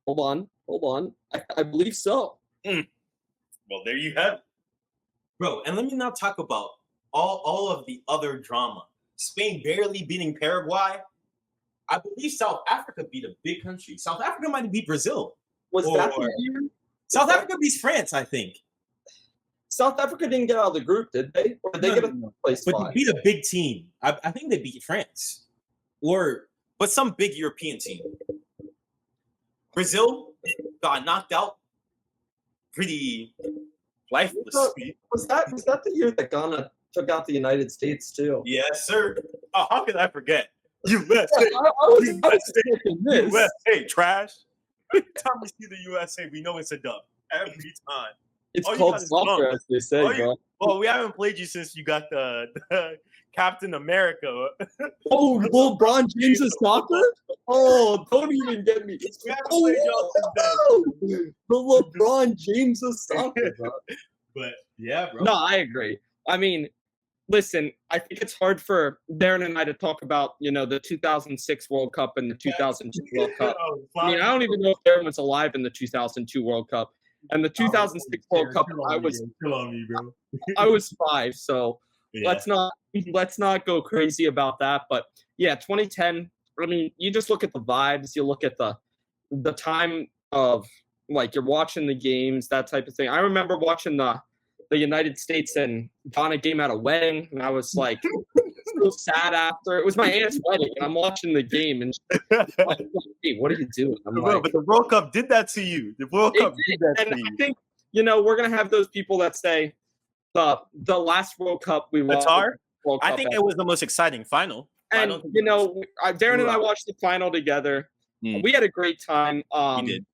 Hold on. I believe so. Well, there you have it. Bro, and let me not talk about all of the other drama. Spain barely beating Paraguay. I believe South Africa beat a big country. South Africa might have beat Brazil. Was that the year? South Africa beats France, I think. South Africa didn't get out of the group, did they? Or did they get a place spot? But they beat a big team. I think they beat France. But some big European team. Brazil got knocked out pretty lifelessly. Was that the year that Ghana took out the United States too? Yes, sir. Oh, how could I forget? USA. USA, trash. Every time we see the USA, we know it's a dub. Every time. It's called soccer, as they say, bro. Well, we haven't played you since you got the Captain America. Oh, LeBron James is soccer? Oh, don't even get me. The LeBron James is soccer, bro. But Yeah, bro. No, I agree. I mean, listen, I think it's hard for Darren and I to talk about, the 2006 World Cup and the 2002 World Cup. I mean, I don't even know if Darren was alive in the 2002 World Cup. And the 2006 World Cup, Chill on me, bro. I was 5, so Yeah. let's not go crazy about that. But yeah, 2010. I mean, you just look at the vibes. You look at the time of like you're watching the games, that type of thing. I remember watching the United States and Ghana game at a wedding, and I was like so sad after. It was my aunt's wedding, and I'm watching the game, and I'm like, hey, what are you doing? I'm Bro, but the World Cup did that to you. The World Cup did that and to you. I think we're gonna have those people that say the last World Cup we watched. Qatar? I think it was the most exciting final. And Darren and I watched the final together. We had a great time. He did.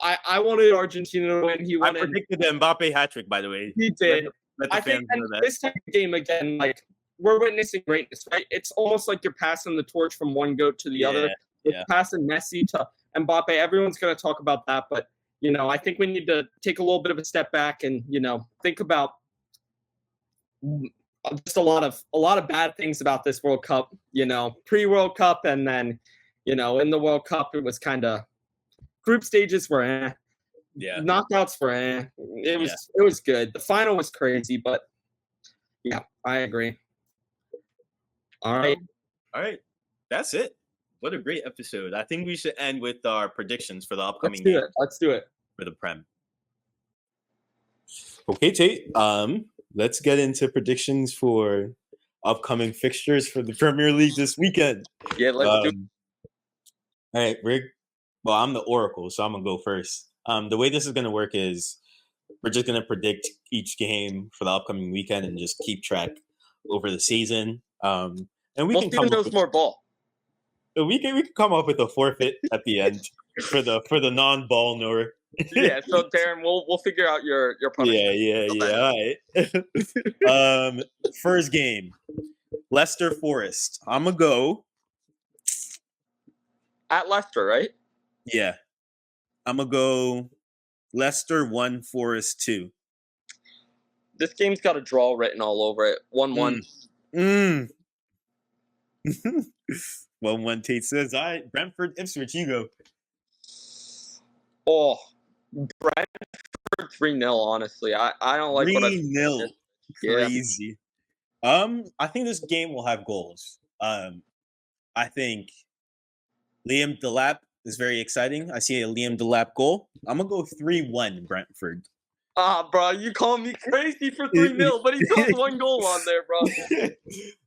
I wanted Argentina to win. I predicted the Mbappe hat trick, by the way. He did. Let the fans know that. This type of game again, like we're witnessing greatness, right? It's almost like you're passing the torch from one goat to the other. It's passing Messi to Mbappe. Everyone's going to talk about that, but I think we need to take a little bit of a step back and think about just a lot of bad things about this World Cup. Pre-World Cup, and then in the World Cup it was kind of group stages were knockouts were it was good. The final was crazy, but yeah, I agree. All right, that's it. What a great episode. I think we should end with our predictions for the upcoming Let's do it for the Prem. Okay, Tate, let's get into predictions for upcoming fixtures for the Premier League this weekend. Yeah, let's do it. All right, Rig. Well, I'm the Oracle, so I'm going to go first. The way this is going to work is we're just going to predict each game for the upcoming weekend and just keep track over the season. And we can come knows more ball. We can come up with a forfeit at the end for the non-ball knower. Yeah, so Darren, we'll figure out your punishment. Yeah. All right. First game, Leicester Forest. I'm gonna go at Leicester, right? Yeah, I'm gonna go Leicester 1, Forest 2. This game's got a draw written all over it. 1-1. 1-1. Tate says, "All right, Brentford, Ipswich, you go." Oh, Brentford 3-0. Honestly, I don't like 3-0. Crazy. I think this game will have goals. I think Liam Delap is very exciting. I see a Liam Delap goal. I'm gonna go 3-1 Brentford. Bro, you call me crazy for 3-0, but he put 1 goal on there, bro.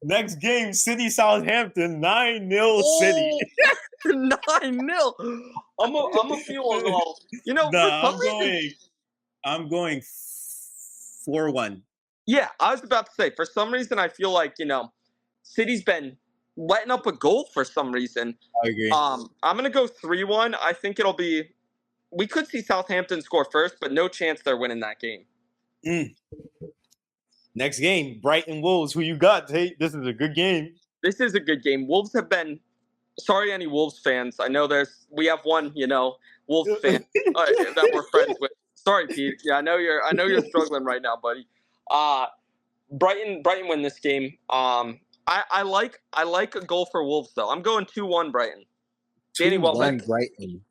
Next game, City Southampton 9-0 City. 9-0. I'm a feel all. I'm going 4-1. Yeah, I was about to say, for some reason I feel like, City's been letting up a goal for some reason. I agree. I'm gonna go 3-1. I think it'll be. We could see Southampton score first, but no chance they're winning that game. Next game, Brighton Wolves. Who you got, Tate? This is a good game. This is a good game. Wolves have been. Sorry, any Wolves fans. I know we have one, Wolves fan that we're friends with. Sorry, Pete. Yeah, I know you're struggling right now, buddy. Brighton win this game. I like a goal for Wolves though. I'm going 2-1 Brighton. Danny Welbeck. Brighton.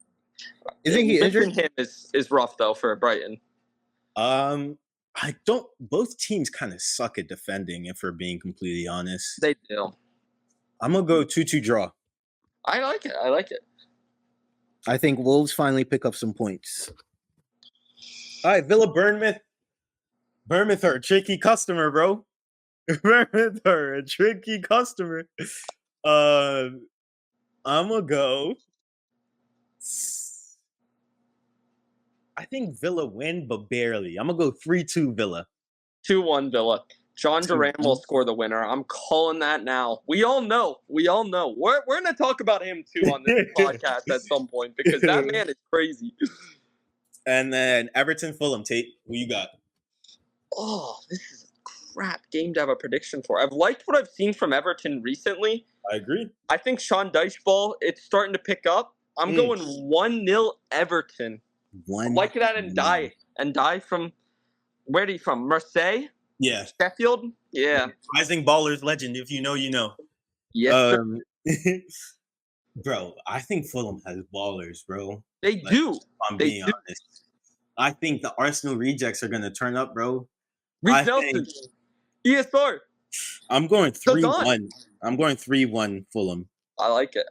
Isn't he injured? Him is rough though for Brighton. I don't. Both teams kind of suck at defending, if we're being completely honest. They do. I'm gonna go 2-2 draw. I like it. I think Wolves finally pick up some points. All right, Villa Bournemouth. Bournemouth are a tricky customer, bro. Bournemouth are a tricky customer. I'm gonna go. I think Villa win, but barely. I'm gonna go 3-2 Villa. 2-1 Villa. John Duran will score the winner. I'm calling that now. We all know. We're going to talk about him too on this podcast at some point because that man is crazy. And then Everton Fulham. Tate, who you got? Oh, this is a crap game to have a prediction for. I've liked what I've seen from Everton recently. I agree. I think Sean Dyche ball, it's starting to pick up. I'm going 1-0 Everton. I'm liking that and die from Where are you from? Marseille? Yeah. Sheffield? Yeah. Rising Ballers legend. If you know, you know. Yes, sir. Bro, I think Fulham has ballers, bro. They do. I'm They being do. honest. I think the Arsenal rejects are gonna turn up, bro. Reece Nelson. ESR. I'm going The Don. 3-1. I'm going 3-1 Fulham. I like it.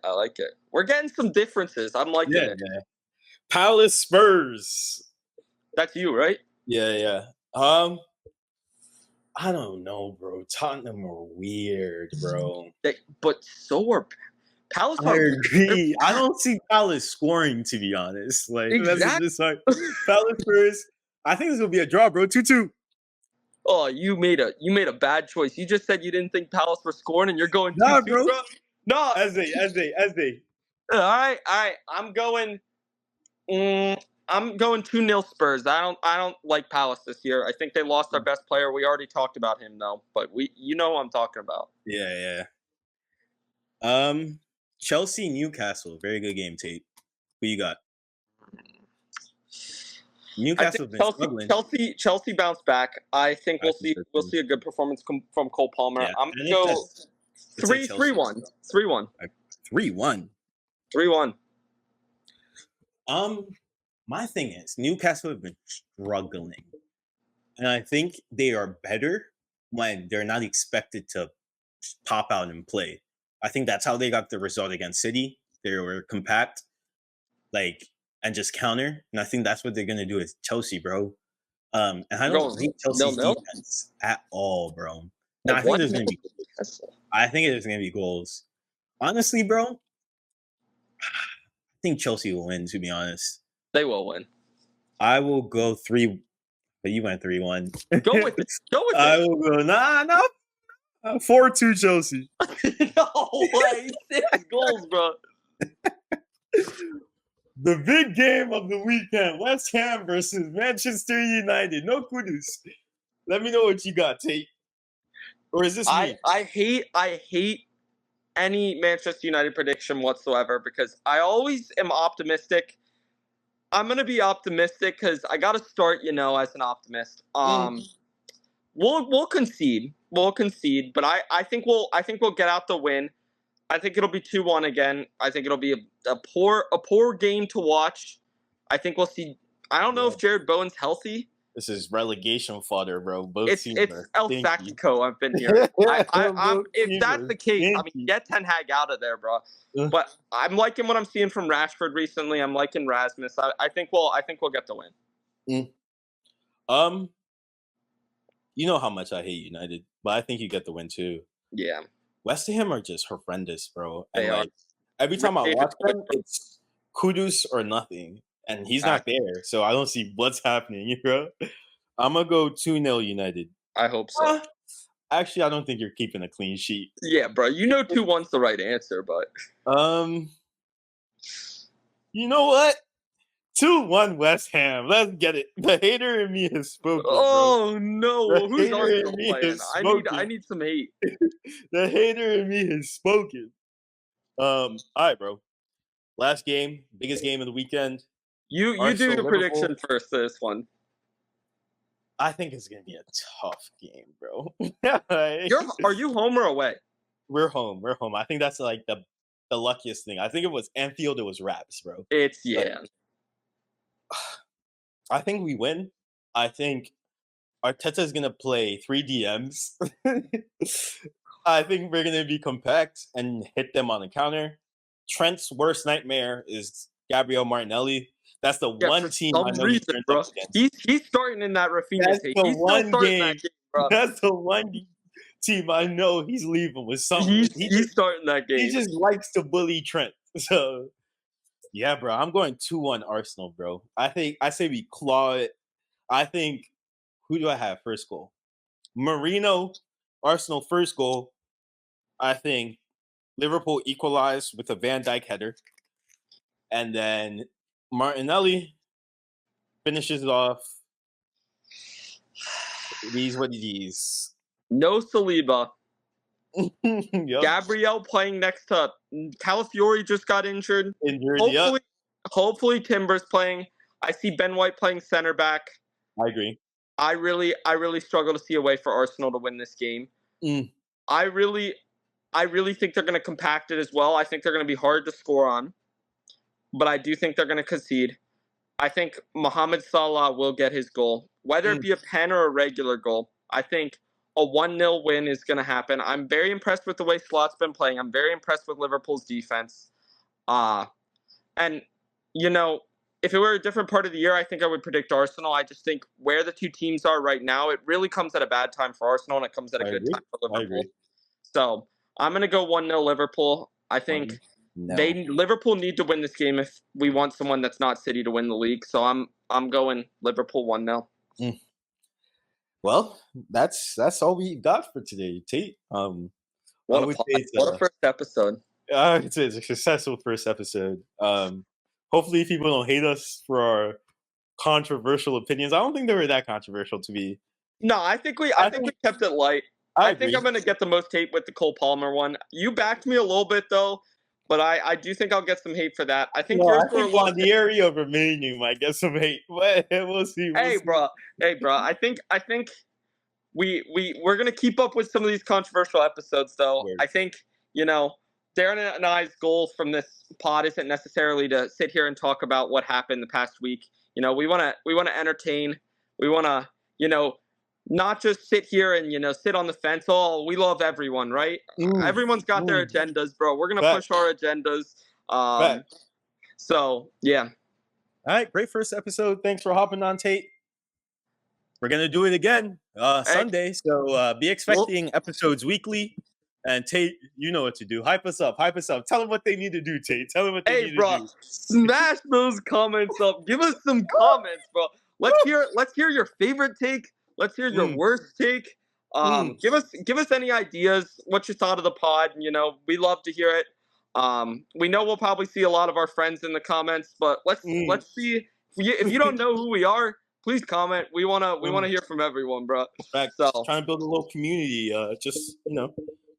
We're getting some differences. I'm liking it. Yeah. Palace Spurs. That's you, right? Yeah. I don't know, bro. Tottenham are weird, bro. But so are Palace. I agree. I don't see Palace scoring, to be honest. Like Exactly. that's just Palace Spurs. I think this will be a draw, bro. 2-2. Oh, you made a bad choice. You just said you didn't think Palace were scoring, and you're going 2-2, Nah, bro. No. As they. All right. I'm going 2-0 Spurs. I don't like Palace this year. I think they lost their best player. We already talked about him though, but you know what I'm talking about. Yeah. Chelsea Newcastle, very good game, Tate. Who you got? Newcastle been struggling. Chelsea bounced back. I think we'll see a good performance from Cole Palmer. Yeah. I'm gonna go 3-1. 3-1. 3-1. 3-1. My thing is Newcastle have been struggling. And I think they are better when they're not expected to pop out and play. I think that's how they got the result against City. They were compact, and just counter. And I think that's what they're gonna do with Chelsea, bro. And I don't think Chelsea's defense at all, bro. No, I think there's gonna be goals. I think there's gonna be goals. Honestly, bro, I think Chelsea will win, to be honest. They will win. I will go 3. But you went 3-1. Go with it. I will go 4-2 Chelsea. No way. 6 goals, bro. The big game of the weekend. West Ham versus Manchester United. No kudus. Let me know what you got, Tate. Or is this me? I hate any Manchester United prediction whatsoever because I always am optimistic. I'm gonna be optimistic because I gotta start, as an optimist. We'll concede. But I think we'll get out the win. I think it'll be 2-1 again. I think it'll be a poor game to watch. I think we'll see. I don't know if Jared Bowen's healthy. This is relegation fodder, bro. It's El Saxico. I've been here. If that's the case, get Ten Hag out of there, bro. But I'm liking what I'm seeing from Rashford recently. I'm liking Rasmus. I think we'll get the win. You know how much I hate United, but I think you get the win too. Yeah. West Ham are just horrendous, bro. They are. Every time I watch them, it's Kudus or nothing. And he's not there, so I don't see what's happening, bro. I'm going to go 2-0 United. I hope so. Actually, I don't think you're keeping a clean sheet. Yeah, bro. 2-1's the right answer, but... You know what? 2-1 West Ham. Let's get it. The hater in me has spoken. Oh, bro. No. Who's Arsenal playing? I need some hate. The hater in me has spoken. All right, bro. Last game, biggest game of the weekend. You do the prediction first for this one. I think it's gonna be a tough game, bro. Are you home or away? We're home. I think that's like the luckiest thing. I think it was Anfield, it was Raps, bro. I think we win. I think Arteta is gonna play 3 DMs. I think we're gonna be compact and hit them on the counter. Trent's worst nightmare is Gabriel Martinelli. That's the one team I know he's bro. He's starting in that Rafinha team. He's one game, bro. That's the one team I know he's leaving with something. He's starting that game. He just likes to bully Trent. So, yeah, bro. I'm going 2-1 Arsenal, bro. I say we claw it. I think, who do I have first goal? Mainoo, Arsenal first goal. I think Liverpool equalized with a Van Dijk header. And then Martinelli finishes it off. These what it is. No Saliba. Yep. Gabriel playing next to Calafiori just got injured. Hopefully Timber's playing. I see Ben White playing center back. I agree. I really struggle to see a way for Arsenal to win this game. I really think they're going to compact it as well. I think they're going to be hard to score on, but I do think they're going to concede. I think Mohamed Salah will get his goal, whether it be a pen or a regular goal. I think a 1-0 win is going to happen. I'm very impressed with the way Slot's been playing. I'm very impressed with Liverpool's defense. And, you know, if it were a different part of the year, I think I would predict Arsenal. I just think where the two teams are right now, it really comes at a bad time for Arsenal, and it comes at a good time for Liverpool. So I'm going to go 1-0 Liverpool. I think Liverpool need to win this game if we want someone that's not City to win the league. So I'm going Liverpool 1-0. Well, that's all we got for today, Tate. What a first episode. It's a successful first episode. Hopefully people don't hate us for our controversial opinions. I don't think they were that controversial to be. No, I think we kept it light. I think I'm going to get the most hate with the Cole Palmer one. You backed me a little bit, though, but I do think I'll get some hate for that. I think Nwaneri over Mainoo might get some hate, but we'll see. Hey, bro. I think we're going to keep up with some of these controversial episodes, though. I think, you know, Darren and I's goal from this pod isn't necessarily to sit here and talk about what happened the past week. You know, we want to entertain. We want to, you know, not just sit here and, you know, sit on the fence. Oh, we love everyone, right? Everyone's got their agendas, bro. We're going to push our agendas. So, yeah. All right, great first episode. Thanks for hopping on, Tate. We're going to do it again Sunday, so be expecting episodes weekly. And Tate, you know what to do. Hype us up. Tell them what they need to do, Tate. Tell them what they need to do. Smash those comments up. Give us some comments, bro. Let's hear your favorite take. Let's hear your worst take. Give us any ideas, what you thought of the pod. You know, we love to hear it. We know we'll probably see a lot of our friends in the comments, but let's see. If you don't know who we are, please comment. We wanna hear from everyone, bro. So trying to build a little community. Just, you know,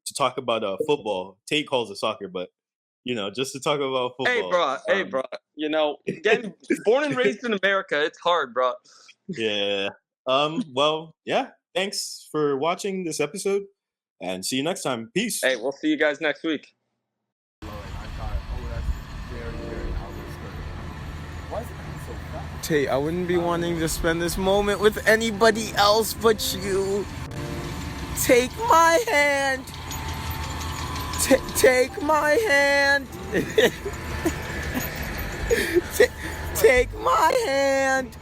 to talk about football. Tate calls it soccer, but you know, just to talk about football. Hey, bro. You know, getting born and raised in America, it's hard, bro. Yeah. Well, yeah. Thanks for watching this episode, and see you next time. Peace. Hey, we'll see you guys next week. Tate, I wouldn't be wanting to spend this moment with anybody else but you. Take my hand. Take my hand. Take my hand.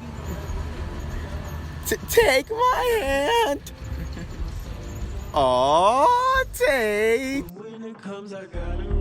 Take my hand. Aw, Tate. When it comes, I gotta